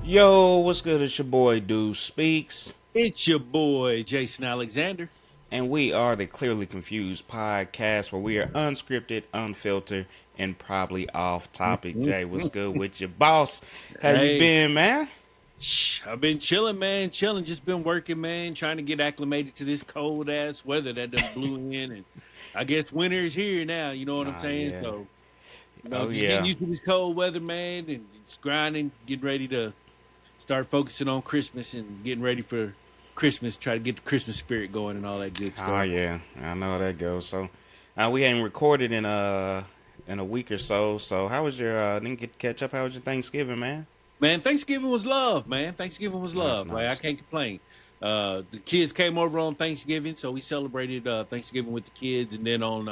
Yo, what's good? It's your boy Deuce Speaks, It's your boy, Jason Alexander. and we are the Clearly Confused podcast where we are unscripted, unfiltered, and probably off topic. Jay, what's good with your boss? How you Hey, been, man? I've been chilling, man. Chilling, just been working, man. Trying to get acclimated to this cold ass weather that done blew in, and I guess winter is here now. You know what I'm Nah, saying? yeah. So, Oh, just getting yeah. used to this cold weather, man, and just grinding, getting ready to start focusing on Christmas and getting ready for Christmas. Try to get the Christmas spirit going and all that good Oh, stuff. yeah. I know how that goes. So, we ain't recorded in a week or so. So, how was your didn't get to catch up? How was your Thanksgiving, man? Man, Thanksgiving was love, man. Thanksgiving was Nice, love. Like I nice. can't complain. The kids came over on Thanksgiving, so we celebrated Thanksgiving with the kids, and then on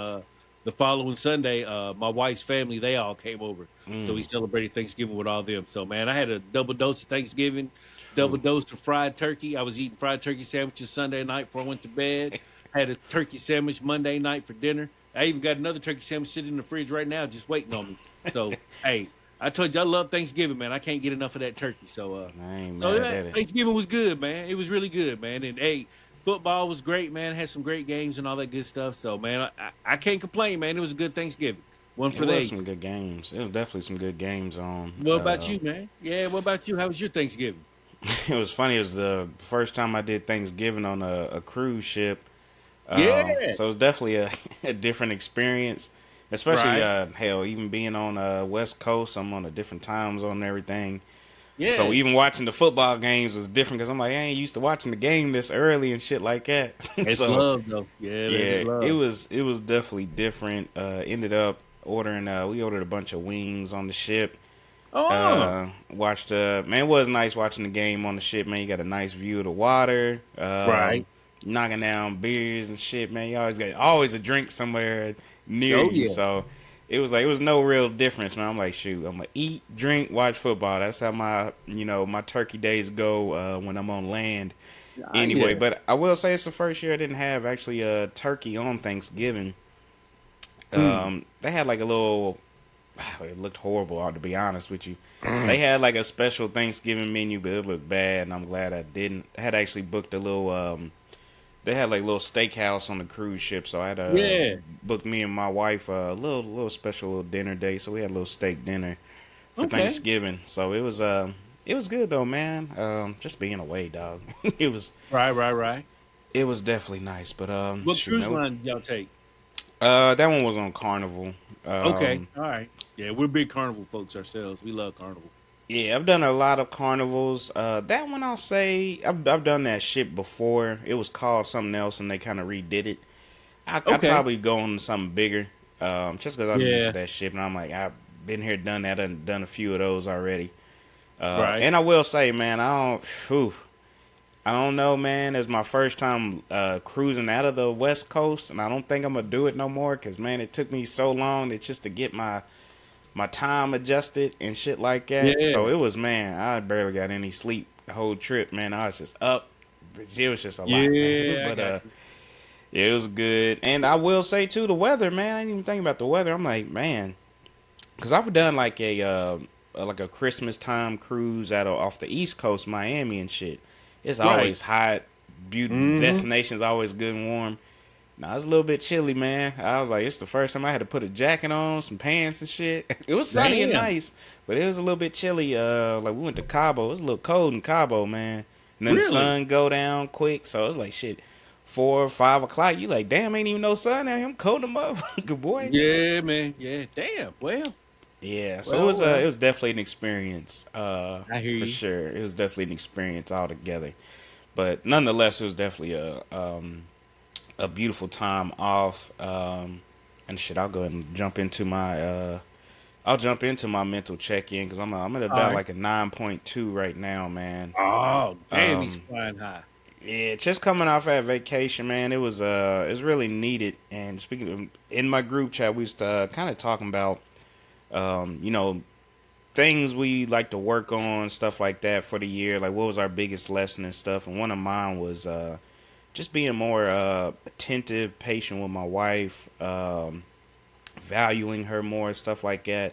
the following Sunday, my wife's family they all came over, so we Mm, celebrated Thanksgiving with all them. So man, I had a double dose of Thanksgiving, double true. dose of fried turkey. I was eating fried turkey sandwiches Sunday night before I went to bed. Had a turkey sandwich Monday night for dinner. I even got another turkey sandwich sitting in the fridge right now, just waiting on me. So hey, I told you I love Thanksgiving, man. I can't get enough of that turkey. I ain't So mad yeah, at it. Thanksgiving was good, man. It was really good, man. And hey, football was great, man. Had some great games and all that good stuff. So man, I can't complain, man. It was a good Thanksgiving. One It for the was ages. some good games. It was definitely some good games on. What about you, man? Yeah, what about you? How was your Thanksgiving? It was funny. It was the first time I did Thanksgiving on a cruise ship. Yeah, So it was definitely a different experience, especially right. hell, even being on West Coast. I'm on a different time zone and everything. So Yeah, even watching the football games was different because I'm like, I ain't used to watching the game this early and shit like that. it's So love though. Yeah, that is yeah, it love. was it was definitely different. Ended up ordering. We ordered a bunch of wings on the ship. Oh, Watched man, it was nice watching the game on the ship, man. You got a nice view of the water. right. Knocking down beers and shit, man. You always got always a drink somewhere near Oh you. yeah. So it was like it was no real difference, man. I'm like, shoot, I'm gonna eat, drink, watch football. That's how my turkey days go when I'm on land. Ah, Anyway, yeah. but I will say it's the first year I didn't have actually a turkey on Thanksgiving. Mm. They had like a little. It looked horrible, to be honest with you. They had like a special Thanksgiving menu, but it looked bad, and I'm glad I didn't. I had actually booked a little. They had like a little steakhouse on the cruise ship, so I had Yeah. booked me and my wife a little special little dinner date. So we had a little steak dinner for Okay. Thanksgiving. So it was good though, man. Just being away, dog. it was Right. Right. Right. it was definitely nice, but What shoot, cruise no. line did y'all take? That one was on Carnival. Okay. All right. Yeah, we're big carnival folks ourselves. We love carnival. Yeah, I've done a lot of carnivals. That one I'll say I've done that shit before. It was called something else, and they kind of redid it. I'd Okay. probably go on something bigger, just because I'm used to Yeah. that shit. And I'm like, I've been here, done that, and done a few of those already. Right. And I will say, man, I don't know, man. It's my first time cruising out of the West Coast, and I don't think I'm gonna do it no more. Cause man, it took me so long just to get my time adjusted and shit like that. So Yeah. it was, man, I barely got any sleep the whole trip, man. I was just up. It was just a lot, man. Yeah. I But got you. yeah, it was good. And I will say too, the weather, man. I didn't even think about the weather. I'm like, man, because I've done like a Christmas time cruise off the East Coast, Miami and shit. It's Right. always hot. Beauty, the Mm-hmm. destination's always good and warm. Nah, it's a little bit chilly, man. I was like, it's the first time I had to put a jacket on, some pants and shit. It was sunny and Damn. nice, but it was a little bit chilly. Like we went to Cabo. It was a little cold in Cabo, man. And then the Really? sun go down quick, so it was like shit. 4 or 5 o'clock, you like, damn, ain't even no sun out here. I'm cold a motherfucker, boy. Yeah, man. Yeah. Damn. Well. Yeah, so Well. it Well. was definitely an experience, I hear for you. sure. It was definitely an experience altogether. But nonetheless, it was definitely a beautiful time off. And shit, I'll go ahead and jump into my mental check in because I'm at All about right. like a 9.2 right now, man. Oh, damn. He's Um, flying high. yeah, just coming off that vacation, man. It was really needed. And speaking of, in my group chat, we was kind of talking about you know things we like to work on, stuff like that for the year. Like what was our biggest lesson and stuff. And one of mine was just being more attentive, patient with my wife, valuing her more, stuff like that.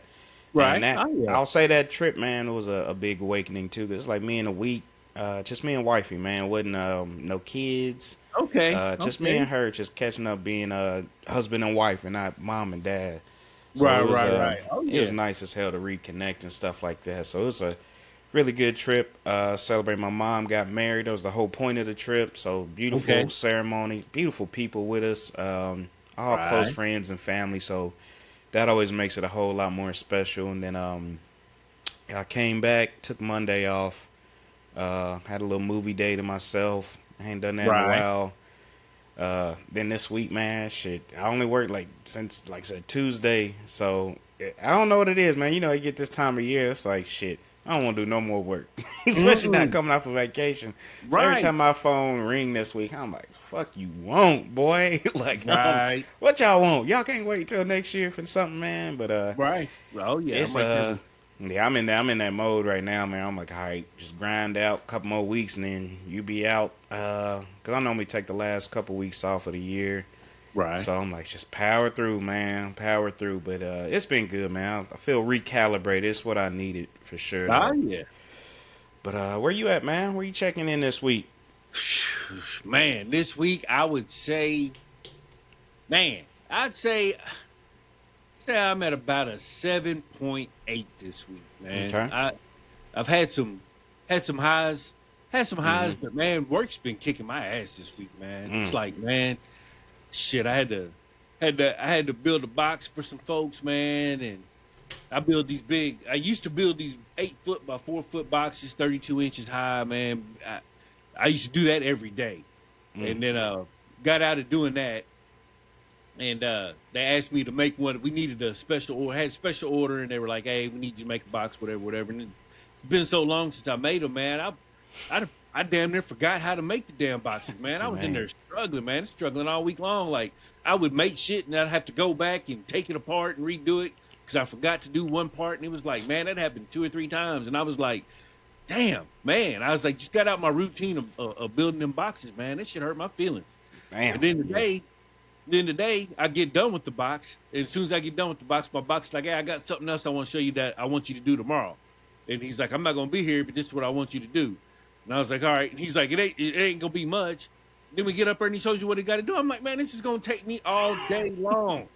And Right. that Oh yeah. I'll say that trip, man, was a big awakening too. 'Cause it's like me and a week, just me and wifey, man. Wasn't no kids. Okay. Just me Okay. and her, just catching up, being husband and wife, and not mom and dad. So Right. Right. Right. Oh it was yeah. nice as hell to reconnect and stuff like that. So it was a really good trip. Celebrate my mom got married. That was the whole point of the trip. So beautiful Okay. ceremony, beautiful people with us, all close Right. friends and family. So that always makes it a whole lot more special. And then I came back, took Monday off, had a little movie day to myself. I ain't done that in a Right. while. Then this week, man, shit, I only worked like since like I said Tuesday, so I don't know what it is, man. You know, you get this time of year, it's like shit. I don't want to do no more work, especially not Mm. coming off of vacation. So every Right. time my phone ring this week, I'm like, "Fuck you, won't boy." Like, Right. what y'all want? Y'all can't wait till next year for something, man. But Right. Oh yeah. I'm it's right there with yeah, I'm in that mode right now, man. I'm like, all right, just grind out a couple more weeks and then you be out. Cause I normally take the last couple weeks off of the year. you. Right. So I'm like, just power through, man. Power through. But it's been good, man. I feel recalibrated. It's what I needed for sure Oh though. yeah. But where you at, man? Where you checking in this week? Man, this week I would say, man, I'd say I'm at about a 7.8 this week, man. Okay. I've had some highs, Mm-hmm. but man, work's been kicking my ass this week, man. It's Mm. like, man, shit, I had to build a box for some folks, man, and I used to build these 8 foot by 4 foot boxes, 32 inches high, man. I used to do that every day. Mm. And then got out of doing that, and they asked me to make one. We needed a special order, had a special order, and they were like, "Hey, we need you to make a box, whatever, whatever." And it's been so long since I made them, man. I damn near forgot how to make the damn boxes, man. I was in Man. there struggling, man, struggling all week long. Like I would make shit, and I'd have to go back and take it apart and redo it because I forgot to do one part, and it was like, man, that happened 2 or 3 times, and I was like, damn, man. I was like, just got out my routine of building them boxes, man. That shit hurt my feelings. And Damn. then Yeah. today, I get done with the box. And as soon as I get done with the box, my box is like, hey, I got something else I want to show you that I want you to do tomorrow. And he's like, I'm not gonna be here, but this is what I want you to do. And I was like, all right. And he's like, it ain't gonna be much. Then we get up there and he shows you what he got to do. I'm like, man, this is gonna take me all day long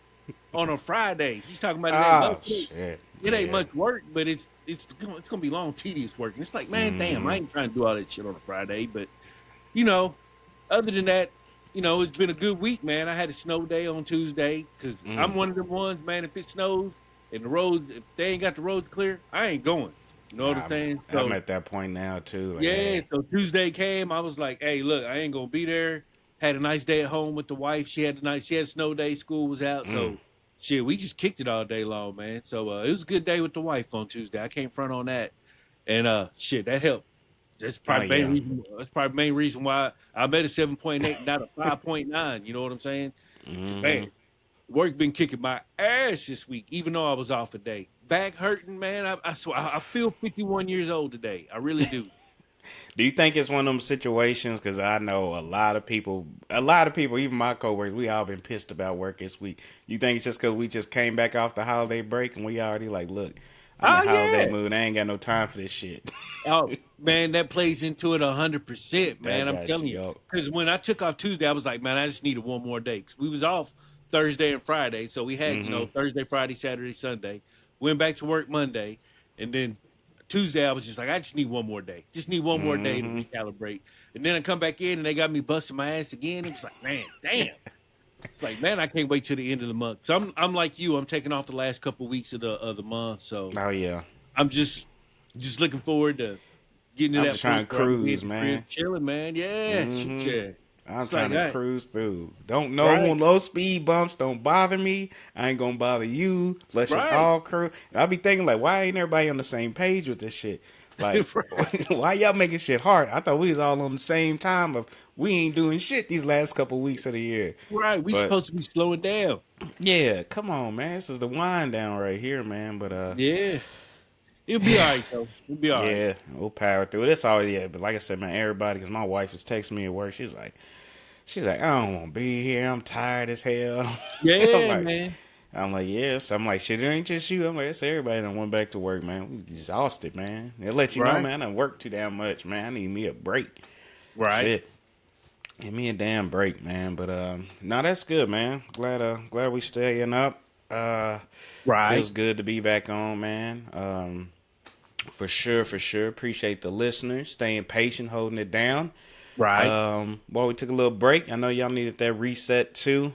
on a Friday. He's talking about it ain't Oh much. shit. It ain't Yeah. much work, but it's gonna be long, tedious work. And it's like, man, damn, Mm-hmm. I ain't trying to do all that shit on a Friday. But you know, other than that, it's been a good week, man. I had a snow day on Tuesday because I'm Mm. one of them ones, man. If it snows and the roads, if they ain't got the roads clear, I ain't going. You know what I'm saying? I'm So at that point now too. Like, yeah. hey. So Tuesday came, I was like, hey, look, I ain't gonna be there. Had a nice day at home with the wife. She had a snow day. School was out, Mm. so shit, we just kicked it all day long, man. So it was a good day with the wife on Tuesday. I can't front on that, and shit, that helped. Oh yeah. That's probably the main reason why I made a 7.8, not a 5.9. You know what I'm saying? 'Cause, Mm-hmm. man, work been kicking my ass this week, even though I was off a day. Back hurting, man. I swear, I feel 51 years old today. I really do. Do you think it's one of them situations? Because I know a lot of people, even my coworkers, we all been pissed about work this week. You think it's just because we just came back off the holiday break and we already like, look, I'm in Oh holiday yeah. mood. I ain't got no time for this shit. Oh man, that plays into it 100%, That man. I'm got telling you, you. yo. Because when I took off Tuesday, I was like, man, I just needed one more day. 'Cause we was off Thursday and Friday, so we had Mm-hmm. Thursday, Friday, Saturday, Sunday. Went back to work Monday, and then Tuesday I was just like, I just need one more day. Just need one more day to Mm-hmm. recalibrate. And then I come back in and they got me busting my ass again. It was like, man, damn. It's like, man, I can't wait till the end of the month. So I'm like you. I'm taking off the last couple weeks of the month. So Oh yeah. I'm just looking forward to getting to I'm that just trying point to where I can be at cruise, the man. crib chilling, man. Yeah, shoot, Mm-hmm. yeah. I'm It's like trying to that, cruise through. Don't right? no speed bumps. Don't bother me. I ain't gonna bother you. Let's just Right, all cruise. And I'll be thinking like, why ain't everybody on the same page with this shit? Like, right, why y'all making shit hard? I thought we was all on the same time of we ain't doing shit these last couple weeks of the year. right. We But supposed to be slowing down. yeah, come on, man. This is the wind down right here, man. But Yeah, it'll be all right though. It'll be all right. yeah, we'll power through it. It's all yeah. But like I said, man, everybody, because my wife was texting me at work. She's like, I don't want to be here. I'm tired as hell. I'm Yeah, like, man. I'm like, yes. I'm like, shit, it ain't just you. I'm like, it's everybody that went back to work, man. We exhausted, man. They'll let you know, Right. man, I work too damn much, man. I need me a break. Right. Shit. Give me a damn break, man. But no, that's good, man. Glad we staying up. Uh Right. Feels good to be back on, man. For sure, for sure. Appreciate the listeners staying patient, holding it down. Right. While we took a little break, I know y'all needed that reset too.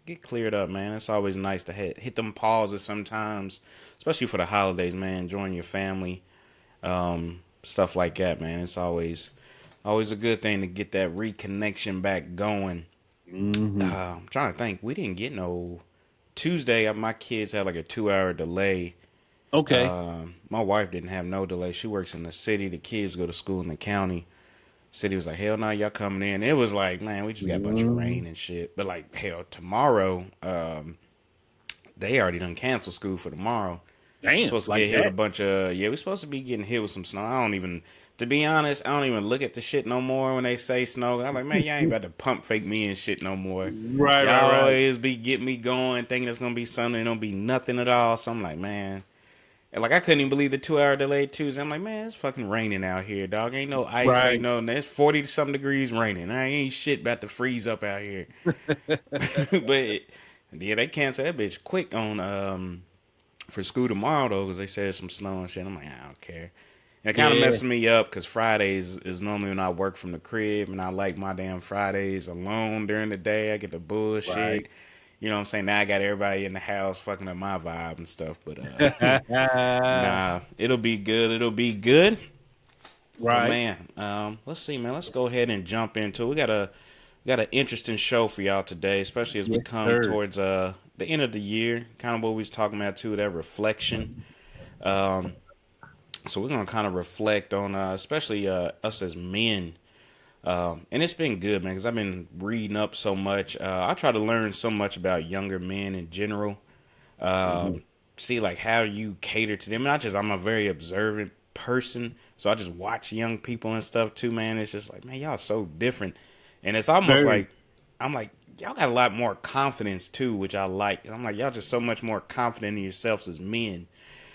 Get cleared up, man. It's always nice to hit them pauses sometimes, especially for the holidays, man. Enjoying your family, stuff like that, man. It's always a good thing to get that reconnection back going. Hmm. I'm trying to think. We didn't get no Tuesday. My kids had like a 2 hour delay. Okay. My wife didn't have no delay. She works in the city. The kids go to school in the county. City was like, hell no, y'all coming in. It was like, man, we just got a bunch of Hmm. rain and shit. But like, hell, tomorrow, they already done canceled school for tomorrow. Damn. Supposed to Like get hit with a that. bunch of, yeah, we're supposed to be getting hit with some snow. I don't even, to be honest, I don't even look at the shit no more when they say snow. I'm like, man, y'all ain't about to pump fake me and shit no more. Right. Right. Y'all Right. always be getting me going, thinking it's gonna be something, it don't be nothing at all. So I'm like, man. And like I couldn't even believe the 2 hour delay Tuesday. I'm like, man, it's fucking raining out here, dog. Ain't no ice, ain't Right. no. It's 40 something degrees raining. I ain't shit about to freeze up out here. But yeah, they canceled that bitch quick on for school tomorrow though, because they said some snow and shit. I'm like, I don't care. And it kind of Yeah. messes me up because Fridays is normally when I work from the crib, and I like my damn Fridays alone during the day. I get the Right. bullshit. You know what I'm saying? Now I got everybody in the house fucking up my vibe and stuff. But nah, it'll be good. It'll be good. But Right. man, let's see, man. Let's go ahead and jump into it. We got an interesting show for y'all today, especially as we Yes, come sir. towards the end of the year. Kind of what we was talking about too, that reflection. Um, so we're gonna kind of reflect on, especially us as men. And it's been good, man, because I've been reading up so much. I try to learn so much about younger men in general. Hmm. See like how you cater to them. Not just I'm a very observant person, so I just watch young people and stuff too, man. It's just like, man, y'all so different, and it's almost Very. like I'm like y'all got a lot more confidence too, which I like. I'm like y'all just so much more confident in yourselves as men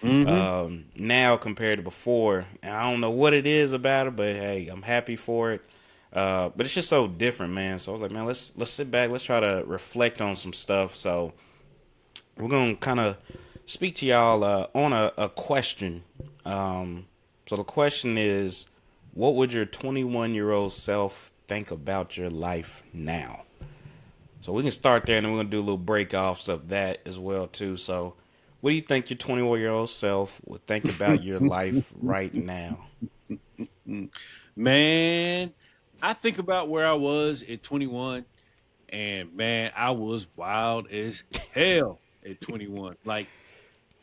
Hmm. now compared to before. And I don't know what it is about it, but hey, I'm happy for it. But it's just so different, man. So I was like, man, let's sit back, let's try to reflect on some stuff. So we're gonna kind of speak to y'all on a question. So the question is, what would your 21-year-old self think about your life now? So we can start there, and then we're gonna do a little break offs of that as well too. So, what do you think your 21-year-old self would think about your life right now? Man, I think about where I was at 21, and man, I was wild as hell at 21. Like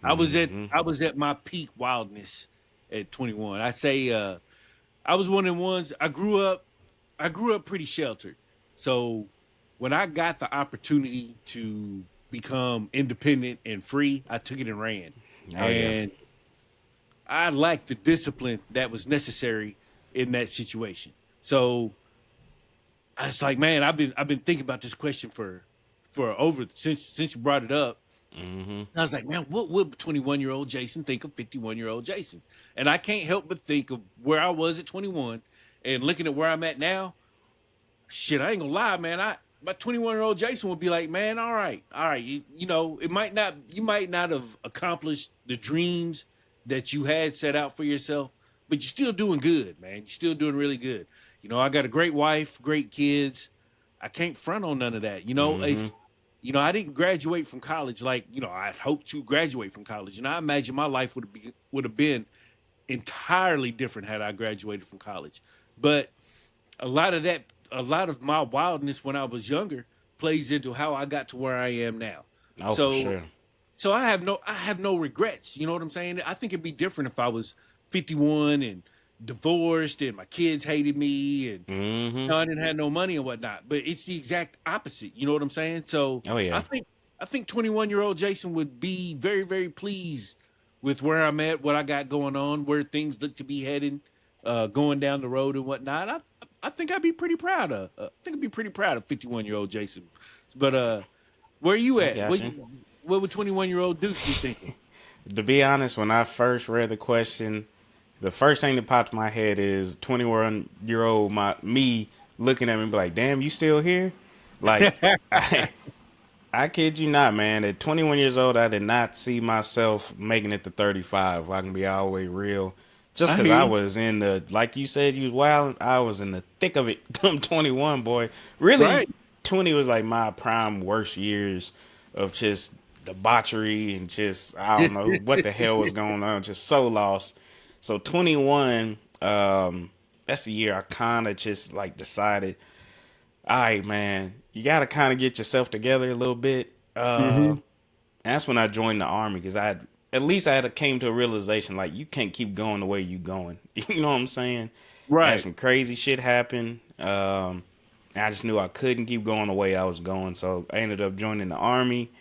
Hmm. I was at my peak wildness at 21. I say I was one of the ones I grew up pretty sheltered. So when I got the opportunity to become independent and free, I took it and ran. Oh yeah. And I lacked the discipline that was necessary in that situation. So I was like, man, I've been thinking about this question for over since you brought it up. Hmm. I was like, man, what would 21-year-old Jason think of 51-year-old Jason? And I can't help but think of where I was at 21 and looking at where I'm at now. Shit, I ain't gonna lie, man. My 21-year-old Jason would be like, man, all right. You know, you might not have accomplished the dreams that you had set out for yourself, but you're still doing good, man. You're still doing really good. You know, I got a great wife, great kids. I can't front on none of that. You know, Hmm. if I didn't graduate from college like, I'd hoped to graduate from college. And I imagine my life would have been entirely different had I graduated from college. But a lot of my wildness when I was younger plays into how I got to where I am now. Oh, for So sure. I have no regrets. You know what I'm saying? I think it'd be different if I was 51 and divorced and my kids hated me and Hmm. I didn't have no money and whatnot. But it's the exact opposite. You know what I'm saying? So Oh I yeah. think I think 21-year-old Jason would be very, very pleased with where I'm at, what I got going on, where things look to be heading, going down the road and whatnot. I think I'd be pretty proud of. I think I'd be pretty proud of 51-year-old Jason. But Where you I at? got you. What would 21-year-old Deuce be thinking? To be honest, when I first read the question, the first thing that popped in my head is 21-year-old me looking at me and be like, "Damn, you still here?" Like, I, I kid you not, man. At 21 years old, I did not see myself making it to 35. If I can be all the way real. Just I because hear I you. was in the, like you said, you was wild. I was in the thick of it. Come 21, boy. Really, Right. 20 was like my prime worst years of just debauchery and just, I don't know what the hell was going on. Just so lost. So 21, that's the year I kind of just like decided, all right, man, you got to kind of get yourself together a little bit. Mm-hmm. And that's when I joined the army because at least I had came to a realization like you can't keep going the way you going. You know what I'm saying? I had Right. some crazy shit happen. And I just knew I couldn't keep going the way I was going, so I ended up joining the army.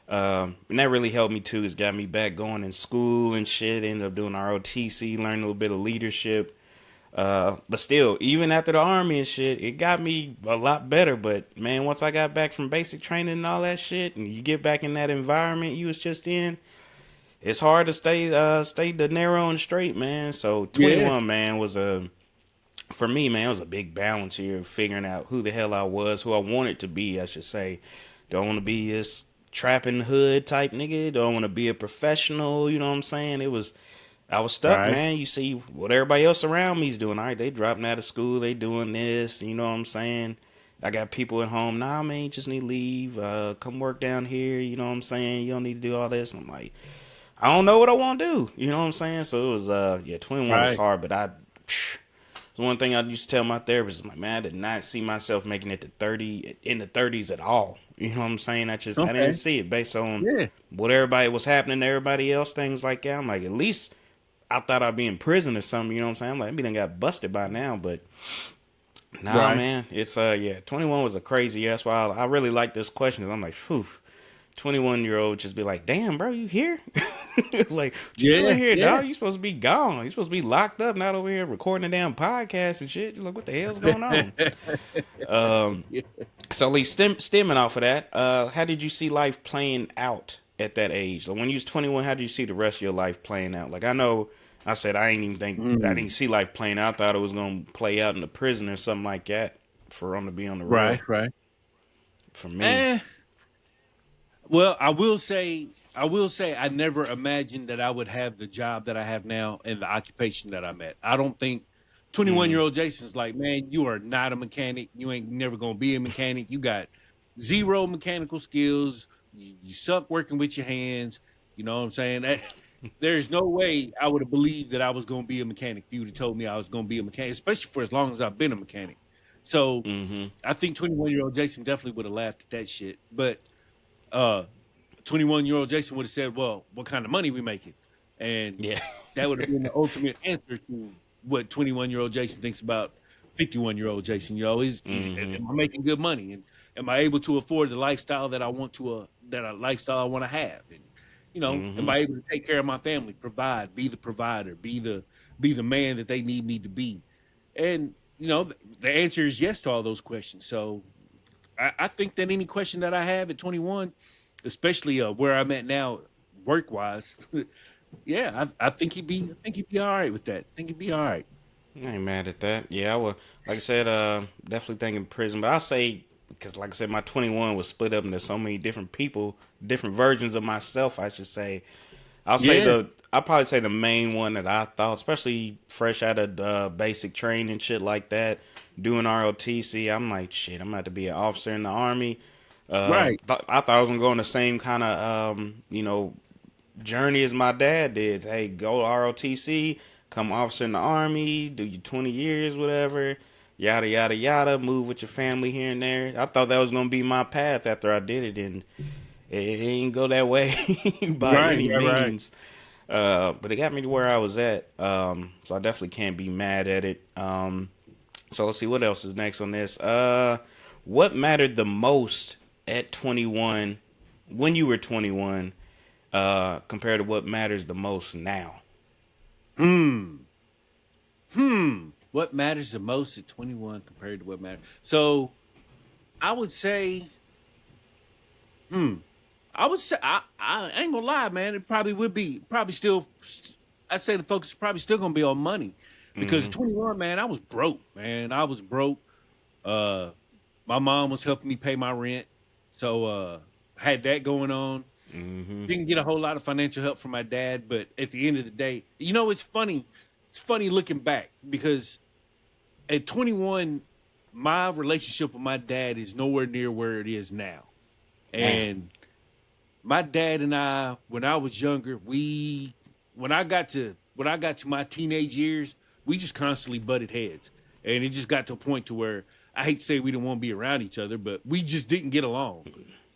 And that really helped me too. It's got me back going in school and shit. Ended up doing ROTC, learning a little bit of leadership. But still, even after the army and shit, it got me a lot better. But man, once I got back from basic training and all that shit, and you get back in that environment you was just in, it's hard to stay the narrow and straight, man. So Yeah. 21, man, was a for me, man, it was a big balance here, figuring out who the hell I was, who I wanted to be, I should say. Don't want to be this trapping hood type nigga. Don't want to be a professional. You know what I'm saying? I was stuck, Right. man. You see what everybody else around me's doing. All right, they dropping out of school, they doing this. You know what I'm saying? I got people at home. Nah, man, you just need to leave. Come work down here. You know what I'm saying? You don't need to do all this. And I'm like, I don't know what I want to do. You know what I'm saying? So it was, yeah, 21 was Right. hard, but one thing I used to tell my therapist is like, man, I did not see myself making it to 30 in the 30s at all. You know what I'm saying? I didn't Okay. see it based on Yeah. what everybody was happening to everybody else, things like that. I'm like, at least I thought I'd be in prison or something. You know what I'm saying? I'm like, maybe done got busted by now, but nah, Right. man. It's yeah, 21 was a crazy year. That's why I really like this question. 'Cause I'm like, phew. 21-year-old just be like, damn, bro, you here? Like, what you doing Yeah. here, Yeah. dog? You supposed to be gone. You supposed to be locked up, not over here recording a damn podcast and shit. You're like, what the hell's going on? Yeah. So at least stemming off of that, how did you see life playing out at that age? Like when you was 21, how did you see the rest of your life playing out? Like I know I said I ain't even think I Mm. didn't see life playing out. I thought it was gonna play out in the prison or something like that for him to be on the real. Right. Right. For me. Eh. Well, I will say I never imagined that I would have the job that I have now and the occupation that I'm at. I don't think 21 Mm, year old Jason's like, man, you are not a mechanic. You ain't never gonna be a mechanic. You got zero mechanical skills. You suck working with your hands. You know what I'm saying? There's no way I would have believed that I was gonna be a mechanic if you would have told me I was gonna be a mechanic, especially for as long as I've been a mechanic. So mm-hmm. I think 21-year-old Jason definitely would have laughed at that shit. But uh 21-year-old Jason would have said, well, what kind of money we making? And Yeah. that would have been the ultimate answer to what 21-year-old Jason thinks about 51-year-old Jason. You know, Mm-hmm. am I making good money? And am I able to afford the lifestyle that I want that a lifestyle I want to have? And, am Mm-hmm. I able to take care of my family, provide, be the provider, be the man that they need me to be? And, the answer is yes to all those questions. So I think that any question that I have at 21, especially where I'm at now, work wise, yeah, I think he'd be all right with that. I think he'd be all right. I ain't mad at that. Yeah, I would. Like I said, definitely thinking prison. But I'll say because, like I said, my 21 was split up into so many different people, different versions of myself. I should say. Yeah, I'll probably say the main one that I thought, especially fresh out of basic training, shit like that, doing ROTC. I'm like, shit, I'm about to be an officer in the army. right. I thought I was gonna go on the same kind of, journey as my dad did. Hey, go to ROTC, come officer in the army, do your 20 years, whatever, yada yada yada. Move with your family here and there. I thought that was gonna be my path after I did it, and it didn't go that way by Right, any right, right. means. But it got me to where I was at. So I definitely can't be mad at it. So let's see what else is next on this. What mattered the most at 21 when you were 21 compared to what matters the most now? Hmm. What matters the most at 21 compared to what matters? So I would say Hmm. I would say I ain't gonna lie, man. It probably would be probably still. I'd say the focus is probably still gonna be on money because Mm-hmm. 21, man, I was broke, man. I was broke. Uh, my mom was helping me pay my rent, so had that going on. Mm-hmm. Didn't get a whole lot of financial help from my dad, but at the end of the day, you know, it's funny. It's funny looking back because at 21, my relationship with my dad is nowhere near where it is now. Damn. And my dad and I, when I was younger, when I got to my teenage years, we just constantly butted heads. And it just got to a point to where I hate to say we didn't want to be around each other, but we just didn't get along.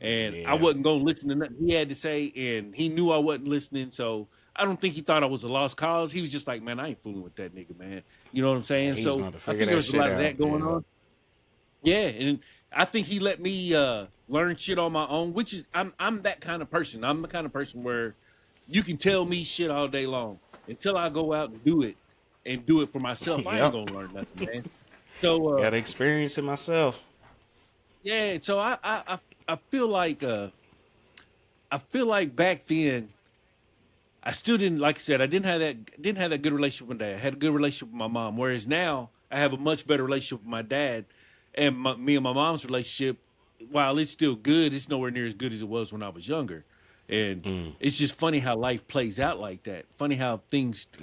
And I Yeah. wasn't gonna listen to nothing he had to say, and he knew I wasn't listening. So I don't think he thought I was a lost cause. He was just like, man, I ain't fooling with that nigga, man. You know what I'm saying? He's So going to I figure think there that was a shit lot of out. that going Yeah. on. Yeah, and I think he let me learn shit on my own, which is I'm that kind of person. I'm the kind of person where you can tell me shit all day long until I go out and do it for myself. I ain't Yep. gonna learn nothing, man. So Got to experience it myself. yeah, so I I feel like back then I still didn't like I said I didn't have that good relationship with my dad. I had a good relationship with my mom. Whereas now I have a much better relationship with my dad, and me and my mom's relationship, while it's still good, it's nowhere near as good as it was when I was younger. And Mm. it's just funny how life plays out like that.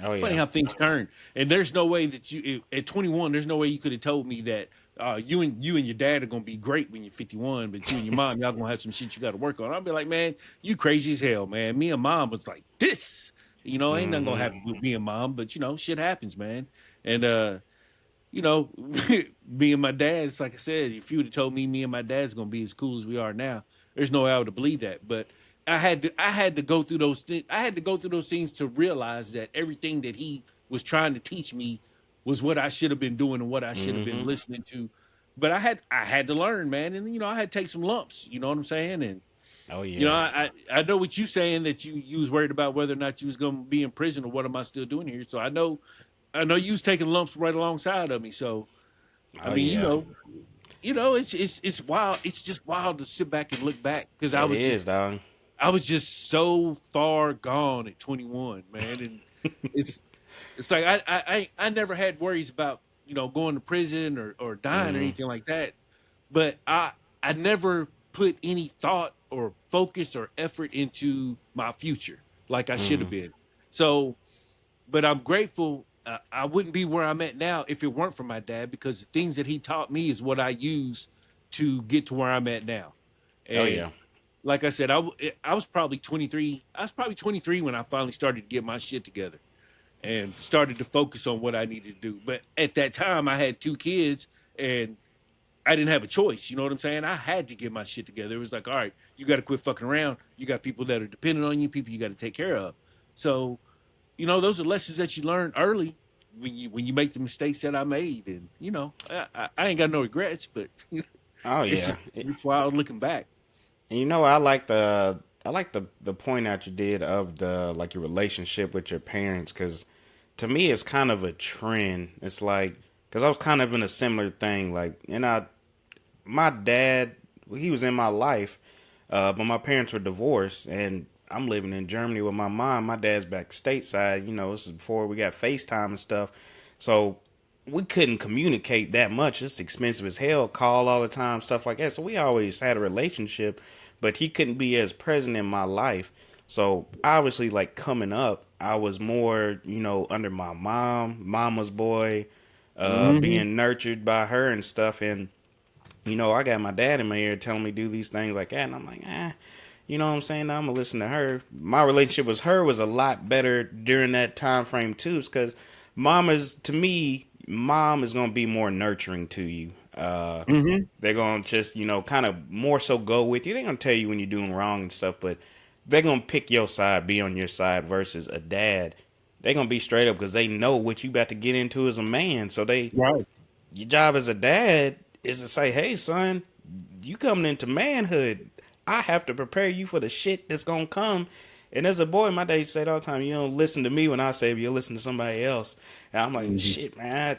Oh Funny yeah. how things turn. And there's no way that at 21, there's no way you could have told me that you and your dad are gonna be great when you're 51, but you and your mom, y'all gonna have some shit you got to work on. I'll be like, man, you crazy as hell, man. Me and mom was like this, ain't nothing gonna Mm-hmm. happen with me and mom, but shit happens, man. And you know, me and my dad, it's like I said, if you would have told me and my dad's gonna be as cool as we are now, there's no way I would have believed that. But I had to go through those things. I had to go through those things to realize that everything that he was trying to teach me was what I should have been doing and what I should have been Mm-hmm. listening to. But I had to learn, man, and I had to take some lumps. You know what I'm saying? And Oh yeah. I know what you saying that you was worried about whether or not you was gonna be in prison or what am I still doing here. So I know you was taking lumps right alongside of me. So I Oh mean, yeah. it's wild. It's just wild to sit back and look back because It is, dog. I was just so far gone at 21, man, and it's it's like I never had worries about going to prison or dying or Mm-hmm. anything like that, but I never put any thought or focus or effort into my future like I should Mm-hmm. have been. So but I'm grateful. I wouldn't be where I'm at now if it weren't for my dad because the things that he taught me is what I use to get to where I'm at now. Oh And yeah. like I said, I was probably 23. I was probably 23 when I finally started to get my shit together and started to focus on what I needed to do. But at that time, I had two kids and I didn't have a choice. You know what I'm saying? I had to get my shit together. It was like, all right, you got to quit fucking around. You got people that are dependent on you, people you got to take care of. So those are lessons that you learn early when you make the mistakes that I made, and I ain't got no regrets, but Oh it's yeah. just it's wild looking back. And I like the point that you did of the like your relationship with your parents because to me it's kind of a trend. It's like because I was kind of in a similar thing. Like and I my dad he was in my life, but my parents were divorced and I'm living in Germany with my mom. My dad's back stateside. This is before we got FaceTime and stuff. So we couldn't communicate that much. It's expensive as hell. Call all the time, stuff like that. So we always had a relationship, but he couldn't be as present in my life. So obviously, like coming up, I was more, under my mama's boy, Hmm. being nurtured by her and stuff. And I got my dad in my ear telling me do these things like that, and I'm like, you know what I'm saying? I'm gonna listen to her. My relationship with her was a lot better during that time frame too, because mom is gonna be more nurturing to you. Hmm. They're gonna just kind of more so go with you. They're gonna tell you when you're doing wrong and stuff, but they're gonna pick your side, be on your side versus a dad. They're gonna be straight up because they know what you about to get into as a man. So Right. your job as a dad is to say, hey, son, you coming into manhood. I have to prepare you for the shit that's gonna come. And as a boy, my dad said all the time, you don't listen to me when I say, you listen to somebody else. And I'm like, Hmm. shit, man,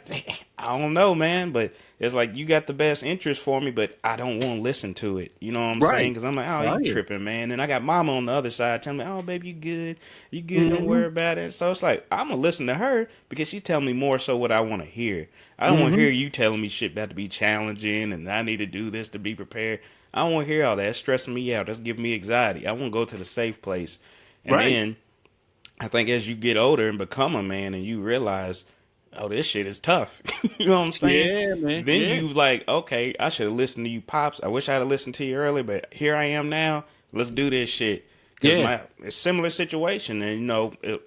I don't know, man. But it's like, you got the best interest for me, but I don't want to listen to it. You know what I'm saying? Right. Because I'm like, oh, you Right. tripping, man. And I got mama on the other side telling me, oh, baby, you good. You good. Don't Hmm. worry about it. So it's like, I'm going to listen to her because she telling me more so what I want to hear. I don't want to Hmm. hear you telling me shit about to be challenging and I need to do this to be prepared. I don't want to hear all that. That's stressing me out. That's giving me anxiety. I want to go to the safe place. And Right. then I think as you get older and become a man and you realize, oh, this shit is tough. You know what I'm saying? Yeah, man. Then Yeah. you like, okay, I should have listened to you, pops. I wish I'd have listened to you earlier, but here I am now. Let's do this shit. Cause Yeah. my a similar situation, and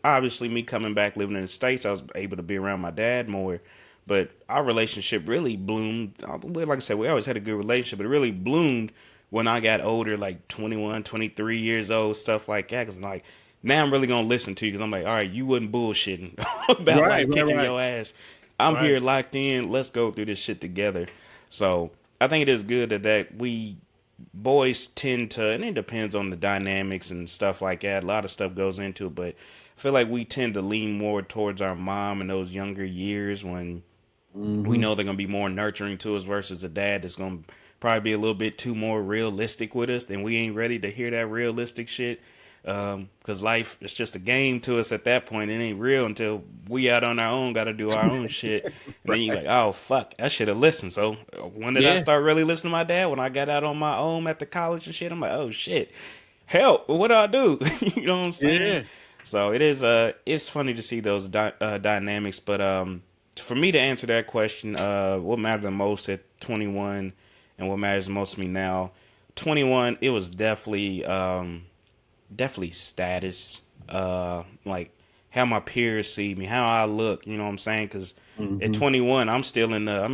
obviously me coming back living in the States, I was able to be around my dad more. But our relationship really bloomed. Like I said, we always had a good relationship, but it really bloomed when I got older, like 21, 23 years old, stuff like that. Cause like now I'm really gonna listen to you because I'm like, all right, you wasn't bullshitting about Right. life Right. kicking Right. your ass. I'm Right. here locked in. Let's go through this shit together. So I think it is good that we boys tend to, and it depends on the dynamics and stuff like that. A lot of stuff goes into it, but I feel like we tend to lean more towards our mom in those younger years when we Hmm. know they're gonna be more nurturing to us versus a dad that's gonna probably be a little bit too more realistic with us. Then we ain't ready to hear that realistic shit. Because life is just a game to us at that point. It ain't real until we out on our own, got to do our own shit. And then you like, oh fuck, I should have listened. So when did I Yeah. start really listening to my dad? When I got out on my own at the college and shit, I'm like, oh shit, help! What do I do? You know what I'm saying? Yeah. So it's funny to see those dynamics. But for me to answer that question, what mattered the most at 21, and what matters the most to me now, 21, it was definitely status, like how my peers see me, how I look. You know what I'm saying? Because at Hmm. 21, I'm